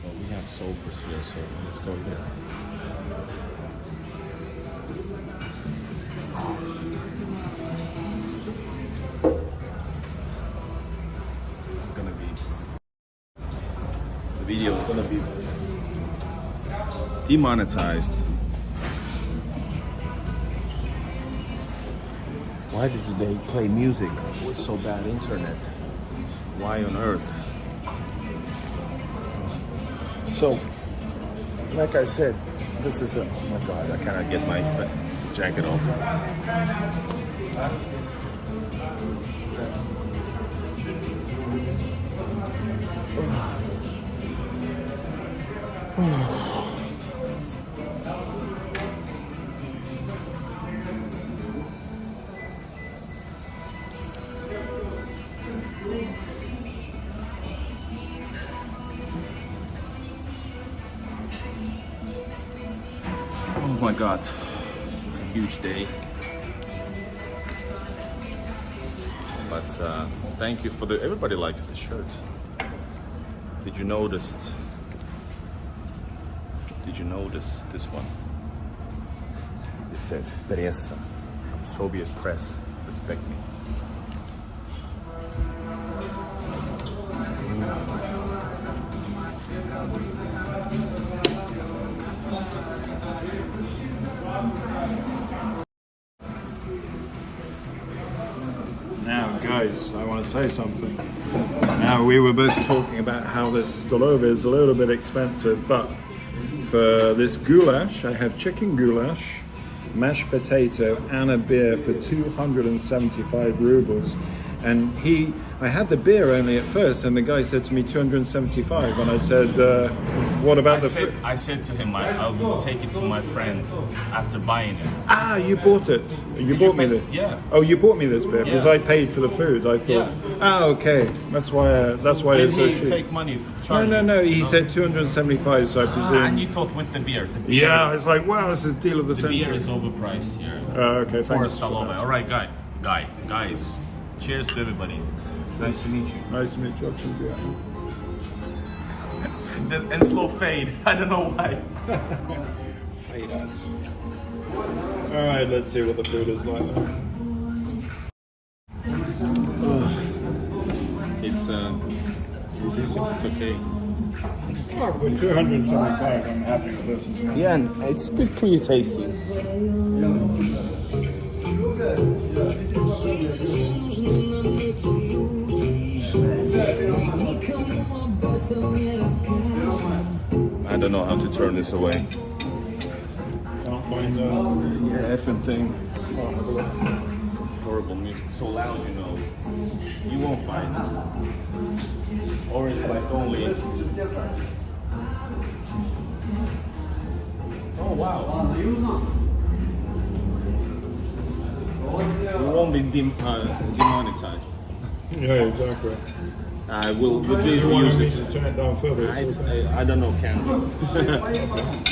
Well, we have sofas here, so let's go here. This is gonna be. The video is gonna be demonetized. Why did they play music with so bad internet? Why on earth? So, like I said, this is a. Oh my God! I cannot get my jacket off. Oh my God, it's a huge day. But thank you for everybody likes the shirt. Did you notice this one? It says Presa, Soviet press, respect me. Now, guys, I want to say something. Now, we were both talking about how this stolova is a little bit expensive, but for this goulash, I have chicken goulash, mashed potato, and a beer for 275 rubles. And I had the beer only at first, and the guy said to me 275, and I said, what about I said to him, I will take it to my friend after buying it. Ah, you bought it. You bought me this. Yeah. Oh, you bought me this beer because Yeah. I paid for the food. I thought. Yeah. Ah, okay. That's why it's so Did he cheap. take money? No. He said 275, so I presume. And you thought with the beer. The beer Yeah, it's like, wow, this is deal of the the century. beer is overpriced here. Okay, For a thanks. stolova. All right, guys. Cheers to everybody. Nice to meet you. Nice to meet you. And slow fade. I don't know why. Fade out. All right, let's see what the food is like now. It's okay. Oh, with 275, I'm happy with this. Yeah, and it's pretty tasty. I don't know how to turn this away. Can't find the Effing thing. Horrible music. So loud, you know. You won't find it. Or it's like only. Oh wow. You won't be demonetized. Yeah, exactly. We'll please You wanted use me it. to turn it down further? It's okay. I don't know, can we?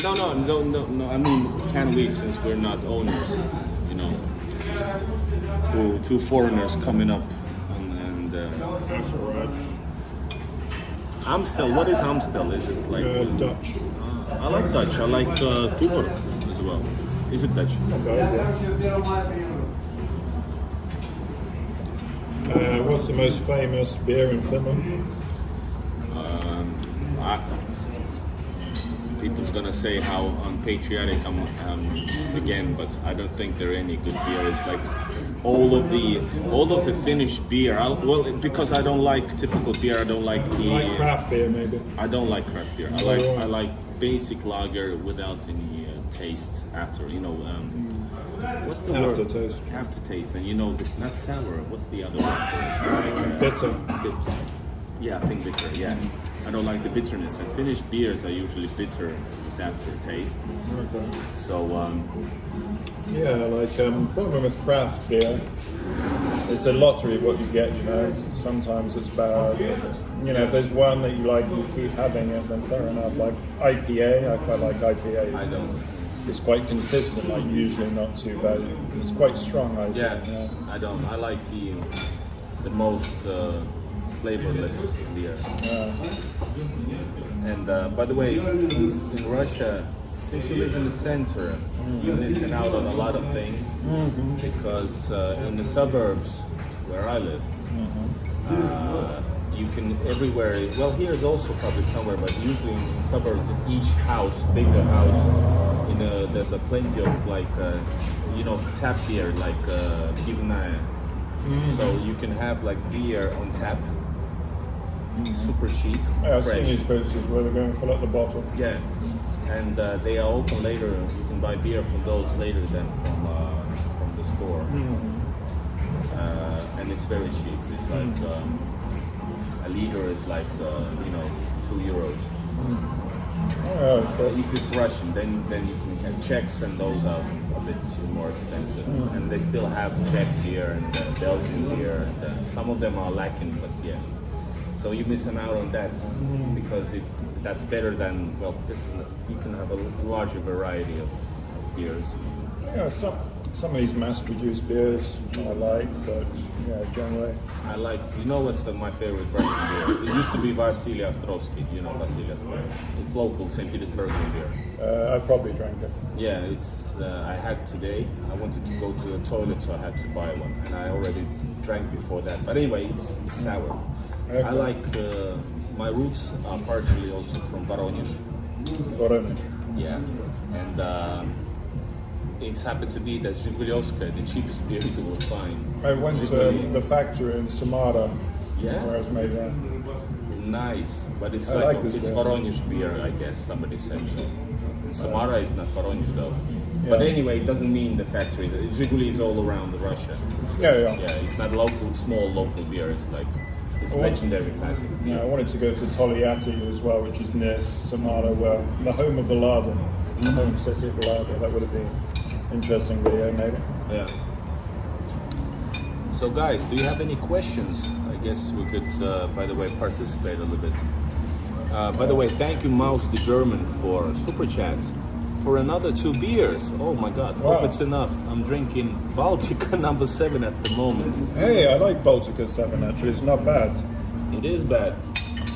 No. I mean, can we, since we're not owners, you know? Two foreigners coming up, and That's all right. Amstel. What is Amstel? Is it like? Dutch. I like Dutch. I like Tuborg as well. Is it Dutch? What's the most famous beer in Finland? People's gonna say how unpatriotic I'm again, but I don't think there are any good beer. It's like all of the Finnish beer. Because I don't like typical beer. I don't like the. Like craft beer, maybe. I don't like craft beer. I like basic lager without any taste after. You know, what's the word? Aftertaste. Aftertaste, and you know, it's not sour. What's the other one? It's like, Bitter. yeah, I think bitter. Yeah, I don't like the bitterness. And Finnish beers are usually bitter with aftertaste. Okay. So Yeah, like problem with craft beer, it's a lottery what you get, you know. Sometimes it's bad. You know, if there's one that you like, you keep having it, then fair enough. Like IPA, I quite like IPA. I don't. It's quite consistent, like usually not too bad. It's quite strong, I think. Yeah, I don't. I like the most flavorless beer. And by the way, in Russia, since you live in the center, you're missing out on a lot of things because in the suburbs where I live, you can everywhere. Well, here is also probably somewhere, but usually in suburbs, in each house, bigger house, there's a plenty of like tap beer like pivnaya. So you can have like beer on tap, super cheap, Yeah, I've seen fresh. these places where they're going to fill up the bottle. Yeah, and they are open later. You can buy beer from those later than from the store, and it's very cheap. It's like a liter is like €2. Oh, it's great. If it's Russian, then you can get Czechs, and those are a bit more expensive. And they still have Czech beer and Belgian beer, and some of them are lacking, but yeah. So you're missing out on that because that's better than you can have a larger variety of beers. Yeah, some of these mass-produced beers I like, but yeah, generally. I like, you know what's my favorite Russian beer? It used to be Vasily Ostrovsky, you know Vasily Ostrovsky. It's local St. Petersburg beer. I probably drank it. Yeah, it's, I had today, I wanted to go to the toilet so I had to buy one. And I already drank before that. But anyway, it's sour. Okay. I like, my roots are partially also from Voronezh. Voronezh. Yeah, and it's happened to be that Zhigulevskaya, the cheapest beer you will find. I went to the factory in Samara, Yeah? where it's made there. Nice, but it's I like, like this it's beer. Voronezh beer, I guess somebody said so. Samara is not Voronezh though. But Yeah. anyway, it doesn't mean the factory. Zhiguli is all around Russia. It's, Yeah. it's not local, small local beer. It's like it's Oh. legendary classic beer. Yeah, I wanted to go to Tolyatti as well, which is near Samara, where the home of the larder, the home city of the larder. That would have been an interesting video, maybe. Yeah. So guys, do you have any questions? I guess we could, by the way, participate a little bit. By the way, thank you, Mouse the German, for super chats. For another 2 beers. Oh my God! Wow. Hope it's enough. I'm drinking Baltica number 7 at the moment. Hey, I like Baltica 7 actually. It's not bad. It is bad.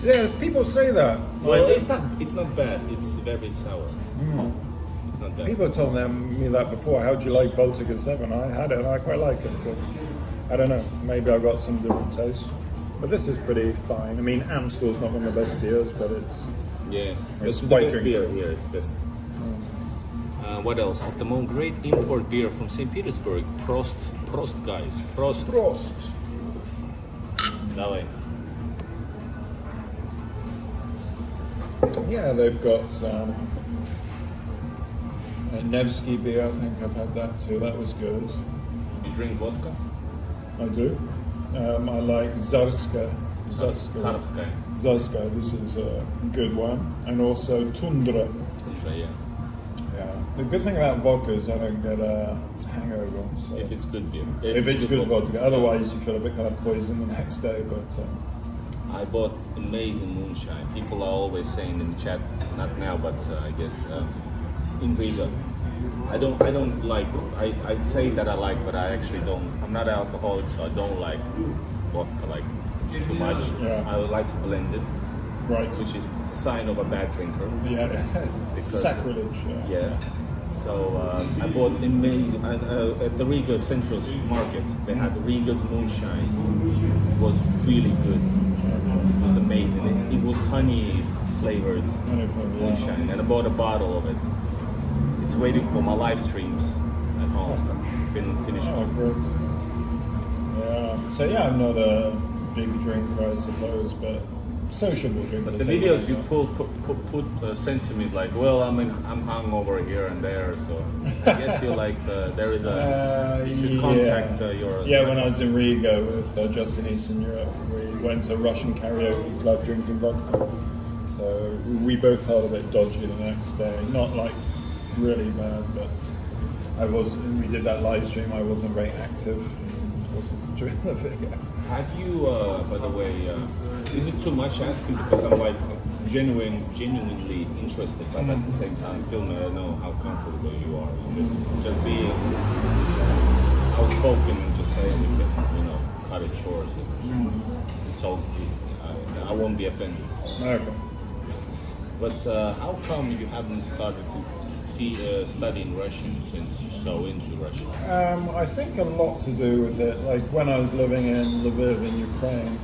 Yeah, people say that. Well, it's not. It's not bad. It's very sour. It's not bad. People told me that before. How do you like Baltica 7? I had it and I quite like it. So I don't know. Maybe I've got some different taste. But this is pretty fine. I mean, Amstel's not one of the best beers, but it's... Yeah, It's the white best drink. beer here is best. What else? At the moment, great import beer from St. Petersburg. Prost, guys. Prost. Prost. Давай. Yeah, they've got a Nevsky beer. I think I've had that too. That was good. You drink vodka? I do. I like Zarska. Tsarskaya. Zarska, this is a good one. And also Tundra. Yeah. Yeah. The good thing about vodka is I don't get a hangover. So. If it's good beer. If it's good vodka. Otherwise, you feel a bit kind of poisoned the next day. But I bought amazing moonshine. People are always saying in the chat, not now, but I guess in Riga. I don't like. I'd say that I like, but I actually don't. I'm not an alcoholic, so I don't like vodka like too much. Yeah. I would like to blend it, right. which is a sign of a bad drinker. Yeah. Because- Sacrilege. Yeah. So I bought amazing at the Riga Central Market. They had Riga's moonshine. It was really good. It was amazing. It was honey flavored moonshine, and I bought a bottle of it. It's waiting for my live streams at home. Been finished. Oh, great. Yeah. So yeah, I'm not a big drinker, I suppose, but sociable drinker. But the videos you sent to me like, well, I'm hungover here and there, so I guess you like there is a you should contact your Yeah, when I was in Riga with Justin Eastern Europe, we went to Russian karaoke club drinking vodka. So we both felt a bit dodgy the next day. Not like really bad, but we did that live stream. I wasn't very active. Wasn't during the video. Have you, by the way, is it too much asking because I'm like genuinely interested, but at the same time, I don't know how comfortable you are. Just being outspoken and just saying we can, cut it short. So I won't be offended. Okay. But how come you haven't started to studying Russian since you're so into Russian? I think a lot to do with it. Like when I was living in Lviv in Ukraine,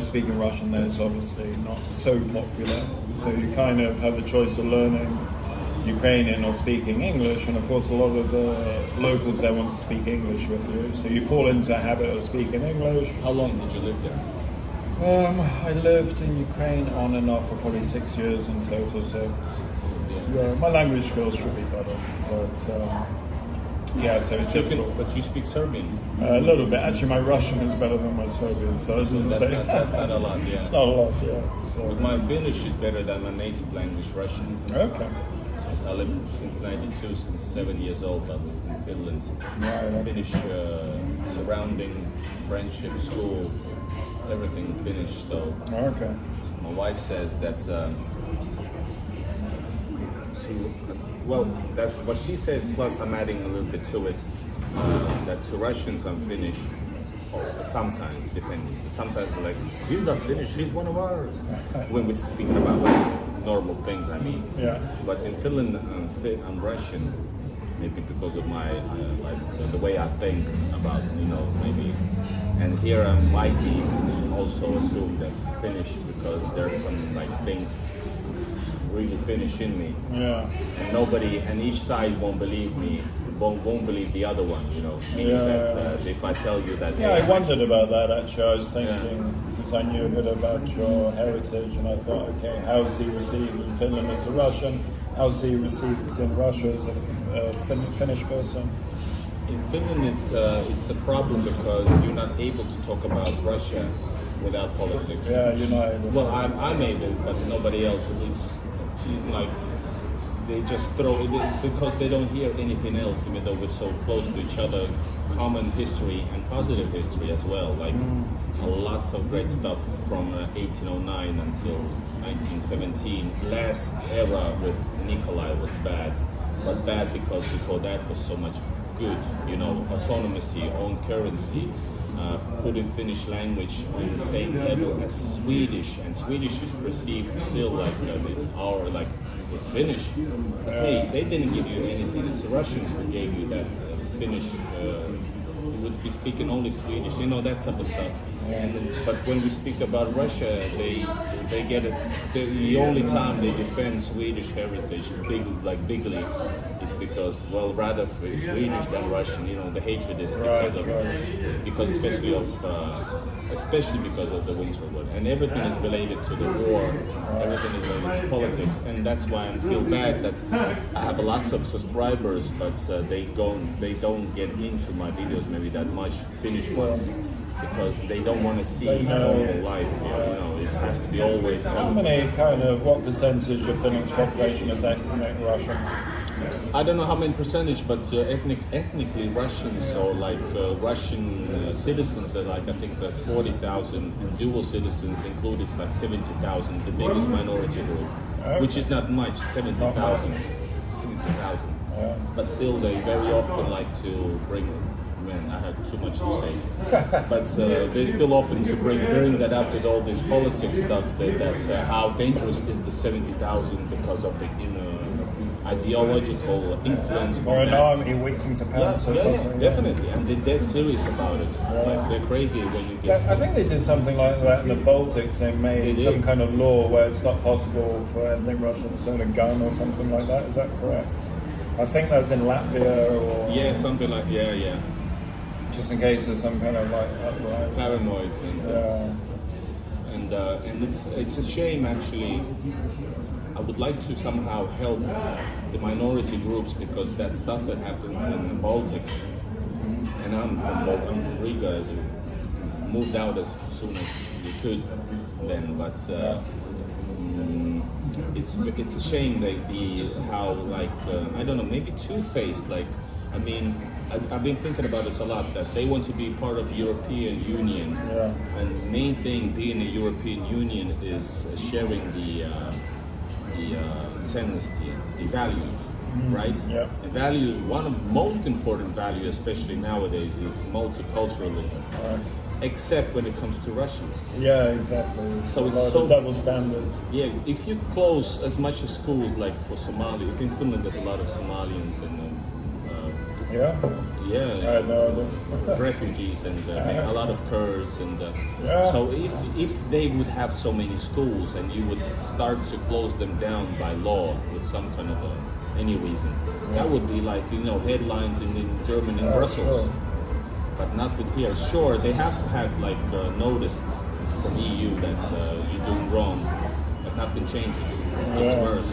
speaking Russian there is obviously not so popular. So you kind of have the choice of learning Ukrainian or speaking English, and of course a lot of the locals there want to speak English with you. So you fall into a habit of speaking English. How long did you live there? I lived in Ukraine on and off for probably 6 years in total. So yeah, my language skills should be better, but yeah, so it's difficult. But you speak Serbian. A little bit. Actually, my Russian is better than my Serbian, so I was just saying. That's not a lot, yeah. It's not a lot, yeah. So, But my Finnish is better than my native language, Russian. okay. I lived since '92, since 7 years old. I was in Finland. Yeah. Finnish surrounding, friendship, school, everything Finnish. So Okay. my wife says that's well, that's what she says. Plus, I'm adding a little bit to it. That to Russians I'm Finnish. Sometimes, depending. Sometimes we're like, he's not Finnish, he's one of ours. When we're speaking about like normal things, I mean. Yeah. But in Finland, I'm Russian. Maybe because of my like the way I think about, you know, maybe. And here I might be also assumed as Finnish because there's some like things really Finnish in me. Yeah. And nobody, and each side won't believe me, won't believe the other one, you know. Meaning Yeah. that if I tell you that. Yeah, I wondered about that actually. I was thinking, because I knew a bit about your heritage, and I thought, okay, how's he received in Finland as a Russian? How's he received in Russia as a Finnish person? In Finland, it's a problem because you're not able to talk about Russia without politics. Yeah, you're not able. Well, I'm able, but nobody else. It's like they just throw it because they don't hear anything else, even though we're so close to each other. Common history and positive history as well, like lots of great stuff from 1809 until 1917. Last era with Nikolai was bad, but bad because before that was so much good, you know, autonomy, own currency, putting Finnish language on the same level as Swedish, and Swedish is perceived still like it's our, like it's Finnish. Hey, they didn't give you anything, it's the Russians who gave you that Finnish, you would be speaking only Swedish, you know, that type of stuff. But when we speak about Russia, they get it. The only time they defend Swedish heritage bigly is because, well, rather Swedish than Russian. You know, the hatred is because especially because of the Winter War, and everything is related to the war. Everything is related to politics, and that's why I feel bad that I have lots of subscribers, but they don't get into my videos maybe that much, Finnish ones. Because they don't want to see my normal life. You know, it has to be always. What percentage of Finland's population is ethnic Russian? I don't know how many percentage, but ethnically Russians, so like Russian citizens are like, I think that 40,000, and dual citizens included is like 70,000, the biggest minority group, which is not much, 70,000. But still they very often like to bring. Man, I had too much to say, but they still often to bring that up with all this politics stuff. That's how dangerous is the 70,000 because of the ideological influence. Or an army waiting to pounce or something. Yeah, definitely, and they're dead serious about it. Like they're crazy when you get. I think they did something like that in the Baltics. They made some kind of law where it's not possible for ethnic Russians to own a gun or something like that. Is that correct? I think that's in Latvia or something like yeah. Just in case there's some kind of like uprising. Paranoid and it's a shame actually. I would like to somehow help the minority groups because that stuff that happens in the Baltics, and I'm from Riga, as we moved out as soon as we could then, but it's a shame that how like I don't know, maybe two-faced, like I mean. I've been thinking about this a lot, that they want to be part of European Union, and the main thing being a European Union is sharing the tenets, the values, right? Yeah. The values, one of the most important values, especially nowadays, is multiculturalism. Except when it comes to Russians. Yeah, exactly. So it's so double standards. Yeah, if you close as much as schools, like for Somali, in Finland there's a lot of Somalians and I know refugees and a lot of Kurds and so if they would have so many schools and you would start to close them down by law with some kind of any reason, that would be like, you know, headlines in Germany and Brussels. Sure. But not with here. Sure, they have had like notice from EU that you're doing wrong, but nothing changes. It's worse.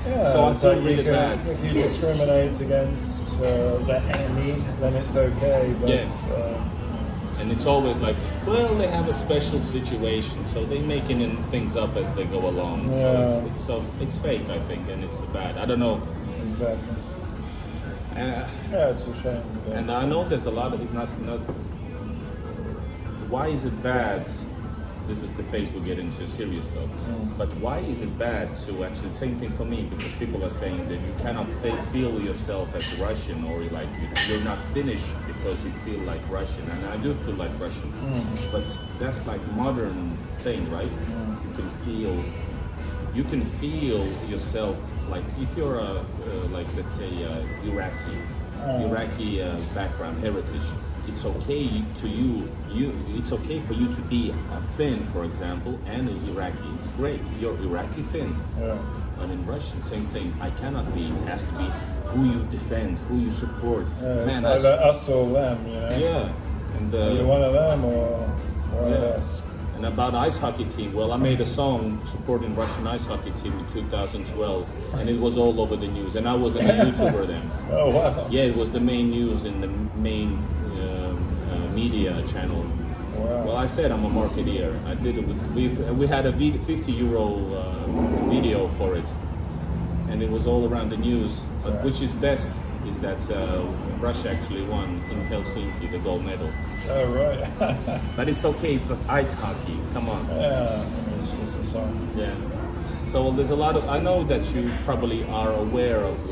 Yeah, so I feel really bad. If you discriminate against the enemy, then it's okay. But, and it's always like, well, they have a special situation, so they're making things up as they go along. Yeah. So it's fake, I think, and it's bad. I don't know. Exactly. It's a shame. Yeah. And I know there's a lot of it. Not. Why is it bad This is the phase we get into serious stuff. But why is it bad to actually, same thing for me, because people are saying that you cannot feel yourself as Russian, or like you're not Finnish because you feel like Russian, and I do feel like Russian. But that's like modern thing, right? You can feel yourself like if you're a like let's say Iraqi background heritage. It's okay to it's okay for you to be a Finn, for example, and an Iraqi. It's great. You're Iraqi Finn. Yeah. But in Russian, same thing. I cannot be. It has to be who you defend, who you support. It's either us or them, you know. Yeah. And Are you one of them or us? And about ice hockey team, well, I made a song supporting Russian ice hockey team in 2012, and it was all over the news. And I was a YouTuber then. Oh wow! Yeah, it was the main news in the main media channel. Wow. Well, I said I'm a marketeer. I did it with we had a €50 video for it, and it was all around the news. But which is best is that Russia actually won in Helsinki the gold medal. Oh right. But it's okay. It's just ice hockey. Come on. Yeah, it's just a song. Yeah. So there's a lot of. I know that you probably are aware of a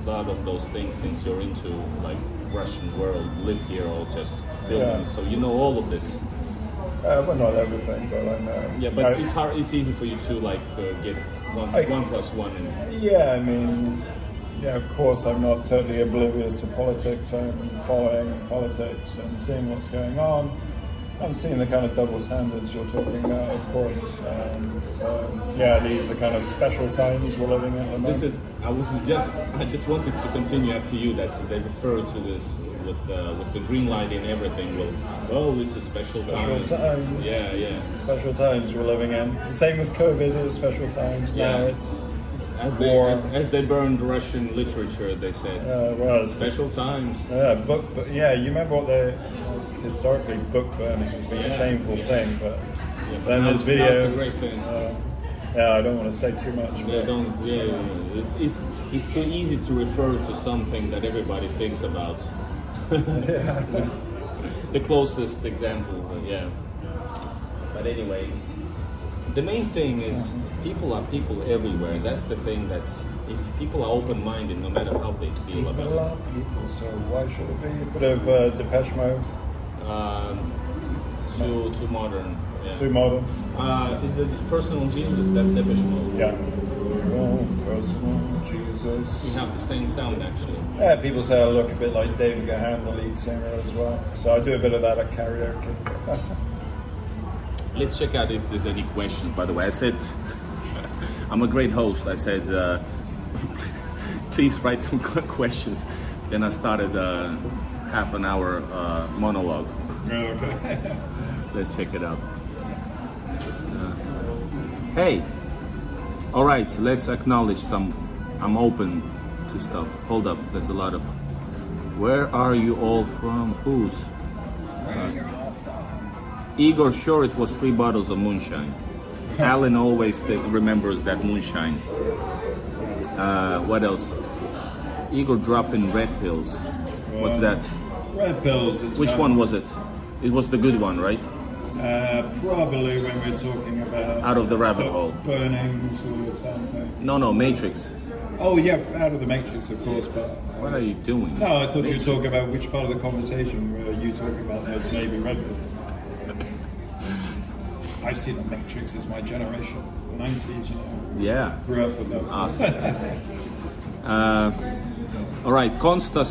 lot of those things since you're into like Russian world, live here or just filming. Yeah. So you know all of this. Well, not everything, but I know. Yeah, but it's hard. It's easy for you to like get one plus one. Yeah, I mean, yeah, of course, I'm not totally oblivious to politics. I'm following politics and seeing what's going on. I'm seeing the kind of double standards you're talking about, of course. So, yeah, these are kind of special times we're living in at the moment. I just wanted to continue after you that they refer to this with the green light and everything. Well, it's a special time. Times. Yeah. Special times we're living in. Same with COVID, it was special times. Yeah. Now it's as war. they burned Russian literature, they said. Well, it's Special times. Yeah, you remember what historically book burning has been a shameful thing, but then there's videos. It's a great thing. I don't want to say too much. It's too easy to refer to something that everybody thinks about. The closest example, yeah. But anyway, the main thing is people are people everywhere. That's the thing. If people are open-minded, no matter how they feel about it. Love people, so why should it be a bit of Depeche Mode? Too modern. Yeah. Too modern? Is it Personal Jesus? That's Depeche Mode. Yeah. Oh, Personal Jesus. We have the same sound actually. Yeah, people say I look a bit like David Gahan, the lead singer as well. So I do a bit of that at karaoke. Let's check out if there's any questions. By the way, I said I'm a great host. I said please write some questions. Then I started a half an hour monologue. Okay. Let's check it out. Hey, all right. Let's acknowledge some. I'm open to stuff. Hold up. There's a lot of. Where are you all from? Who's? Igor, sure, it was 3 bottles of moonshine. Alan always remembers that moonshine. What else? Igor dropping red pills. What's that? Red pills. Which one was it? It was the good one, right? Probably when we're talking about Out of the rabbit hole. burnings or something. No, Matrix. Oh yeah, out of the Matrix, of course. But What are you doing? no, I thought Matrix. you were talking about which part of the conversation were you talking about those maybe red pills. I've seen the Matrix. It's my generation, 90s. You know, Yeah. grew up with them. Awesome. All right, Consta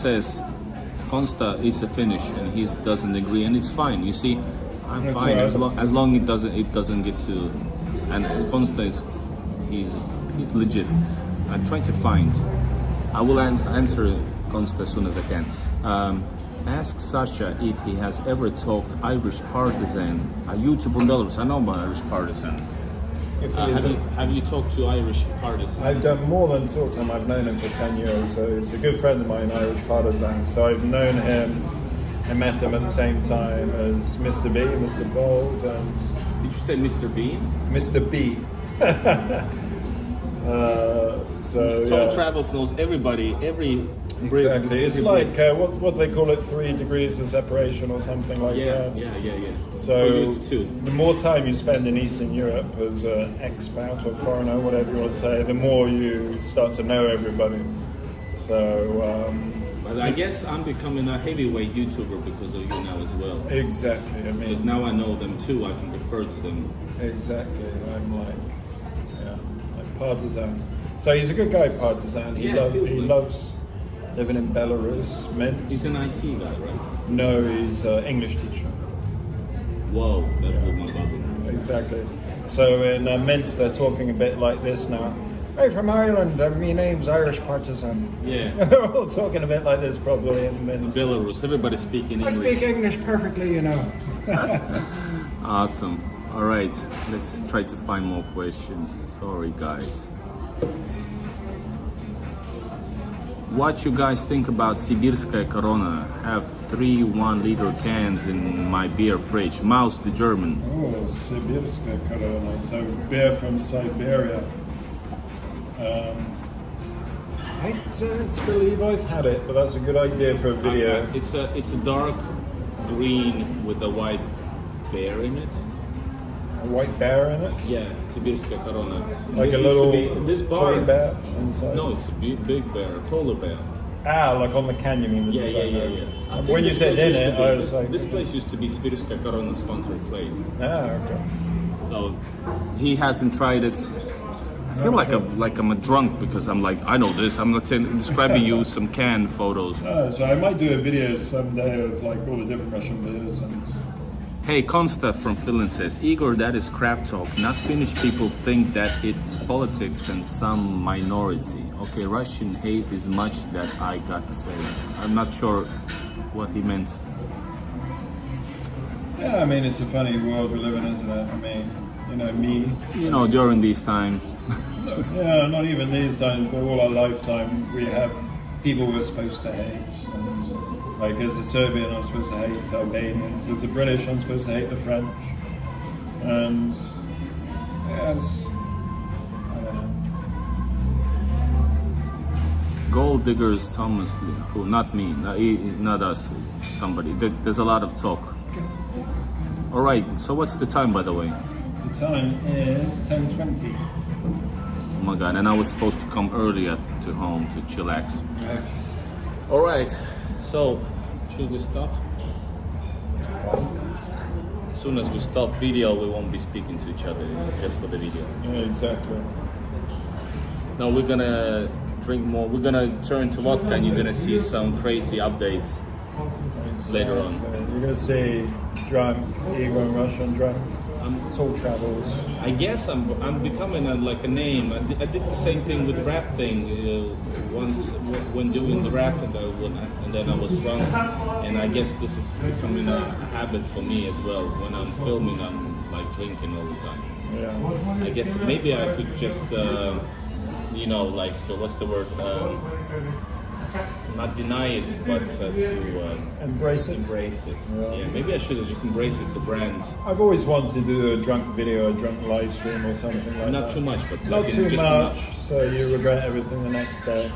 is a Finnish and he doesn't agree, and it's fine. You see, I'm That's fine right. as long it doesn't get to. And Consta he's legit. I'm trying to find. I will answer Consta as soon as I can. Ask Sasha if he has ever talked Irish Partisan, a YouTuber in Belarus. I know about Irish Partisan. If he is Have you talked to Irish Partisan? I've done more than talk to him. I've known him for 10 years, so he's a good friend of mine, Irish Partisan. So I've known him and met him at the same time as Mr. B, Mr. Bold, and Did you say Mr. Bean? Mr. B. Tom Yeah. Travels knows everybody, every Exactly. It's like what they call it, 3 degrees of separation or something like that. Yeah. So the more time you spend in Eastern Europe as an expat or foreigner, whatever you want to say, the more you start to know everybody. So. But I guess I'm becoming a heavyweight YouTuber because of you now as well. Exactly. I mean, because now I know them too. I can refer to them. Exactly. I'm like Partisan. So he's a good guy, Partisan. He loves living in Belarus. Minsk. He's an IT guy, right? No, he's an English teacher. Whoa, that blew my bubble. Exactly. So in Minsk, they're talking a bit like this now. Hey, from Ireland, my name's Irish Partisan. Yeah. They're all talking a bit like this probably in Minsk. Belarus, everybody's speaking English. I speak English perfectly, you know. Awesome. All right, let's try to find more questions. Sorry, guys. What you guys think about Sibirskaya Corona? Have 3 1-liter cans in my beer fridge. Mouse the German. Oh, Sibirskaya Corona. So beer from Siberia. I don't believe I've had it, but that's a good idea for a video. It's a dark green with a white bear in it. A white bear in it? Yeah, Sibirskaya Corona. Like this a little this bar. toy bear inside? No, it's a big bear, a taller bear. Ah, like on the can you mean? The Yeah. And when you said in it, I was like... This place used to be Sibirskaya Corona sponsored place. Ah, okay. So he hasn't tried it. I feel like I'm a drunk because I'm like, I know this. I'm not describing you some can photos. So I might do a video someday of like all the different Russian beers and... Hey, Konsta from Finland says, Igor, that is crap talk. Not Finnish people think that it's politics and some minority. Okay, Russian hate is much that I got to say. I'm not sure what he meant. Yeah, I mean, it's a funny world we live in, isn't it? I mean, you know, me... You know, during these times. Yeah, not even these times, but all our lifetime, we have people we're supposed to hate. And like, as a Serbian, I'm supposed to hate the Albanians. As a British, I'm supposed to hate the French. And, yes, I don't know. Gold diggers, Thomas, who, not me, not us, somebody. There's a lot of talk. All right, so what's the time, by the way? The time is 10:20. Oh my God, and I was supposed to come earlier to home to chillax. All right, so should we stop? As soon as we stop video, we won't be speaking to each other, just for the video. Yeah, exactly. No, we're gonna drink more. We're gonna turn to vodka, and you're gonna see some crazy updates later on. You're gonna see drunk, Igor in Russia and drunk. It's all travels. I guess I'm becoming like a name. I did the same thing with the rap thing once when doing the rap, and then I was drunk. And I guess this is becoming a habit for me as well. When I'm filming, I'm like drinking all the time. Yeah. I guess maybe I could just, you know, like what's the word? Not deny it, but to Embrace it. embrace it. Yeah, maybe I should have just embraced it, the brand. I've always wanted to do a drunk video, a drunk live stream or something like that. Not too much, but Not like too just much, enough. so you regret everything the next day.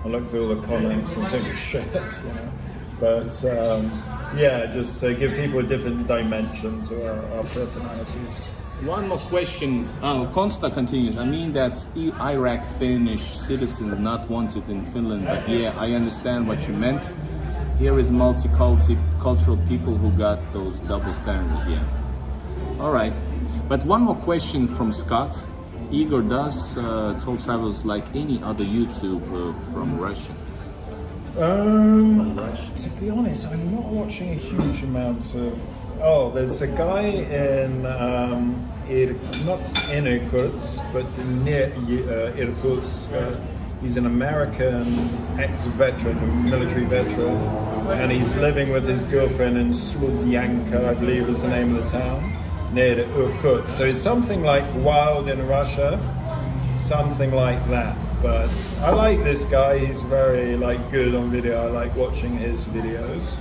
I look through all the comments and think, shit, you know. But yeah, just to give people a different dimension to our personalities. One more question. Konsta continues. I mean that Iraq Finnish citizens not wanted in Finland, but yeah, I understand what you meant. Here is multicultural people who got those double standards. Yeah. All right. But one more question from Scott. Igor does toll travels like any other YouTuber from Russia. To be honest, I'm not watching a huge amount of. Oh, there's a guy in not in Irkutsk, but near Irkutsk. He's an American ex-veteran, a military veteran, and he's living with his girlfriend in Sludyanka, I believe is the name of the town, near Irkutsk. So it's something like Wild in Russia, something like that. But I like this guy. He's very good on video. I like watching his videos.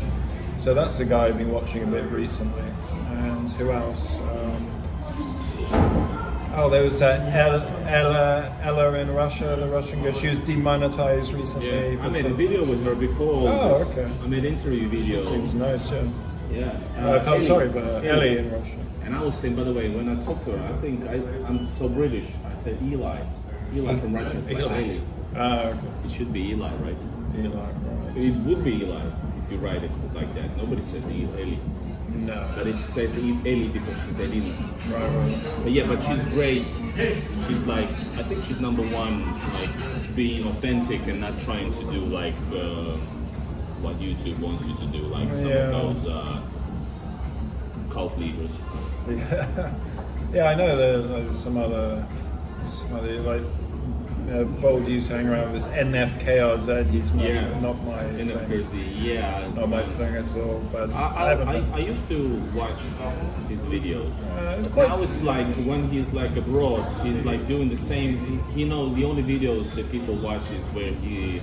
So that's a guy I've been watching a bit recently. And who else? Oh, there was Ella in Russia, the Russian girl. She was demonetized recently. Yeah, I for made a some- video with her before. all Oh, this. okay. I made an interview video. Seems nice, yeah. Yeah. I felt Ellie. sorry for her. Ellie in Russia. And I was saying, by the way, when I talked to her, I think I'm so British. I said Eli. Eli from Russia. It's like Eli. Eli. Ah, okay. It should be Eli, right? Eli, right. It would be Eli if you write it like that. Nobody says Eli. No. But it says Eli because she said Eli. Right. But yeah, but she's great. She's like, I think she's number one, like being authentic and not trying to do like what YouTube wants you to do, like some Yeah. of those cult leaders. Yeah, I know there's some other like Boldy's hanging around with this NFKRZ. He's not my thing. NFKRZ, yeah. Not my thing at all. But I haven't. I used to watch his videos. It's But quite- now it's like when he's like abroad, he's like doing the same. You know, the only videos that people watch is where he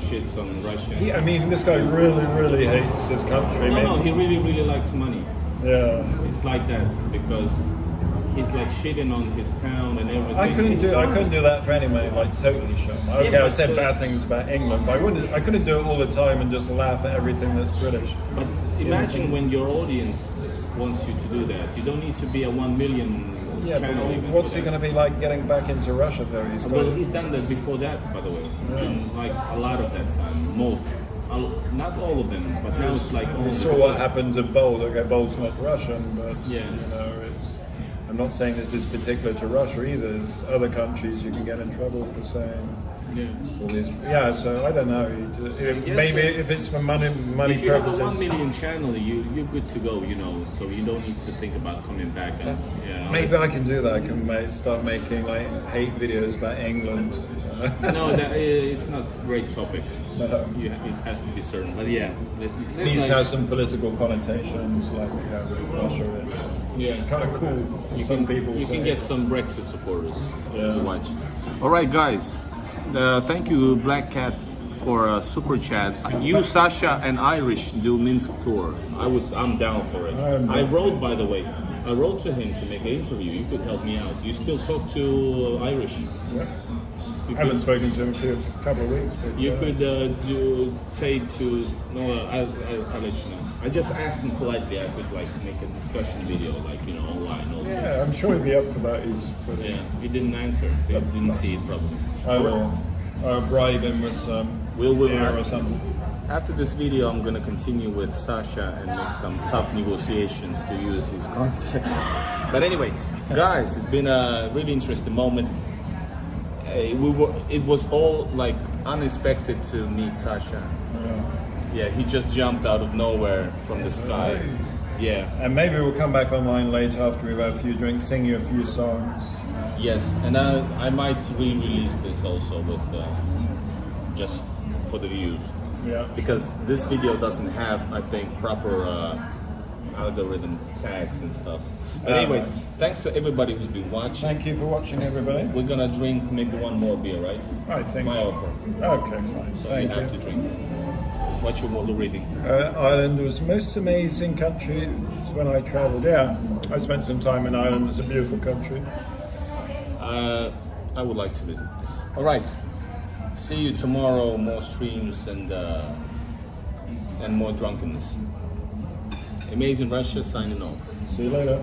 shits on Russia. I mean, this guy really hates his country. No, he really likes money. Yeah. It's like that because he's like shitting on his town and everything. I couldn't It's do fun. that for anybody. Like totally shut. Okay, but I said so- bad things about England, but I couldn't do it all the time and just laugh at everything that's British. But imagine when your audience wants you to do that. You don't need to be a 1 million Yeah, channel. but even what's for he that. going to be like getting back into Russia though? He's got Well, he's done that before that, by the way. Like a lot of that time, most. Not all of them, but now it's like all We of saw them. what happened to Bold. Okay, Bold's not Russian, but Yeah. you know, I'm not saying this is particular to Russia either. There's other countries you can get in trouble for saying Yeah. all these. Yeah, so I don't know. Yes, Maybe sir. if it's for money If you have a purposes. 1 million channel, you're good to go, you know. So you don't need to think about coming back. And, yeah, Maybe I can do that. I can start making like hate videos about England. No, it's not a great topic. No. It has to be certain. But yeah, These like, have some political connotations, like we have with Russia. It's yeah. kind of cool. You Some can, people you say. can get some Brexit supporters Yeah. to watch. All right, guys. Thank you, Black Cat, for a super chat. You, Sasha, and Irish do Minsk tour. I'm down for it. I'm I down. wrote, by the way. I wrote to him to make an interview. You could help me out. You still talk to Irish. Yeah. You I haven't could, spoken to him for a couple of weeks, but you could say to I'll let you know. I just asked him politely. I could like make a discussion video, like online. Also. Yeah, I'm sure he'd be up for that. He's pretty. Yeah, he didn't answer. He didn't see it probably. I will bribe him with some We'll beer or something. After this video, I'm gonna continue with Sasha and make some tough negotiations to use his contacts. But anyway, guys, it's been a really interesting moment. It was all like unexpected to meet Sasha. Yeah, he just jumped out of nowhere from the sky. Yeah, And maybe we'll come back online later after we've had a few drinks, sing you a few songs. yes, and I might re-release this also with just for the views. Yeah. Because this video doesn't have, I think, proper algorithm tags and stuff. But anyways, thanks to everybody who's been watching. Thank you for watching, everybody. We're gonna drink maybe one more beer, right? I think. My offer. Okay, fine. So Thank you have to you. drink. What's your model reading? Ireland was the most amazing country when I travelled. Yeah, I spent some time in Ireland. It's a beautiful country. I would like to visit. All right. See you tomorrow. More streams and more drunkenness. Amazing Russia signing off. See you later.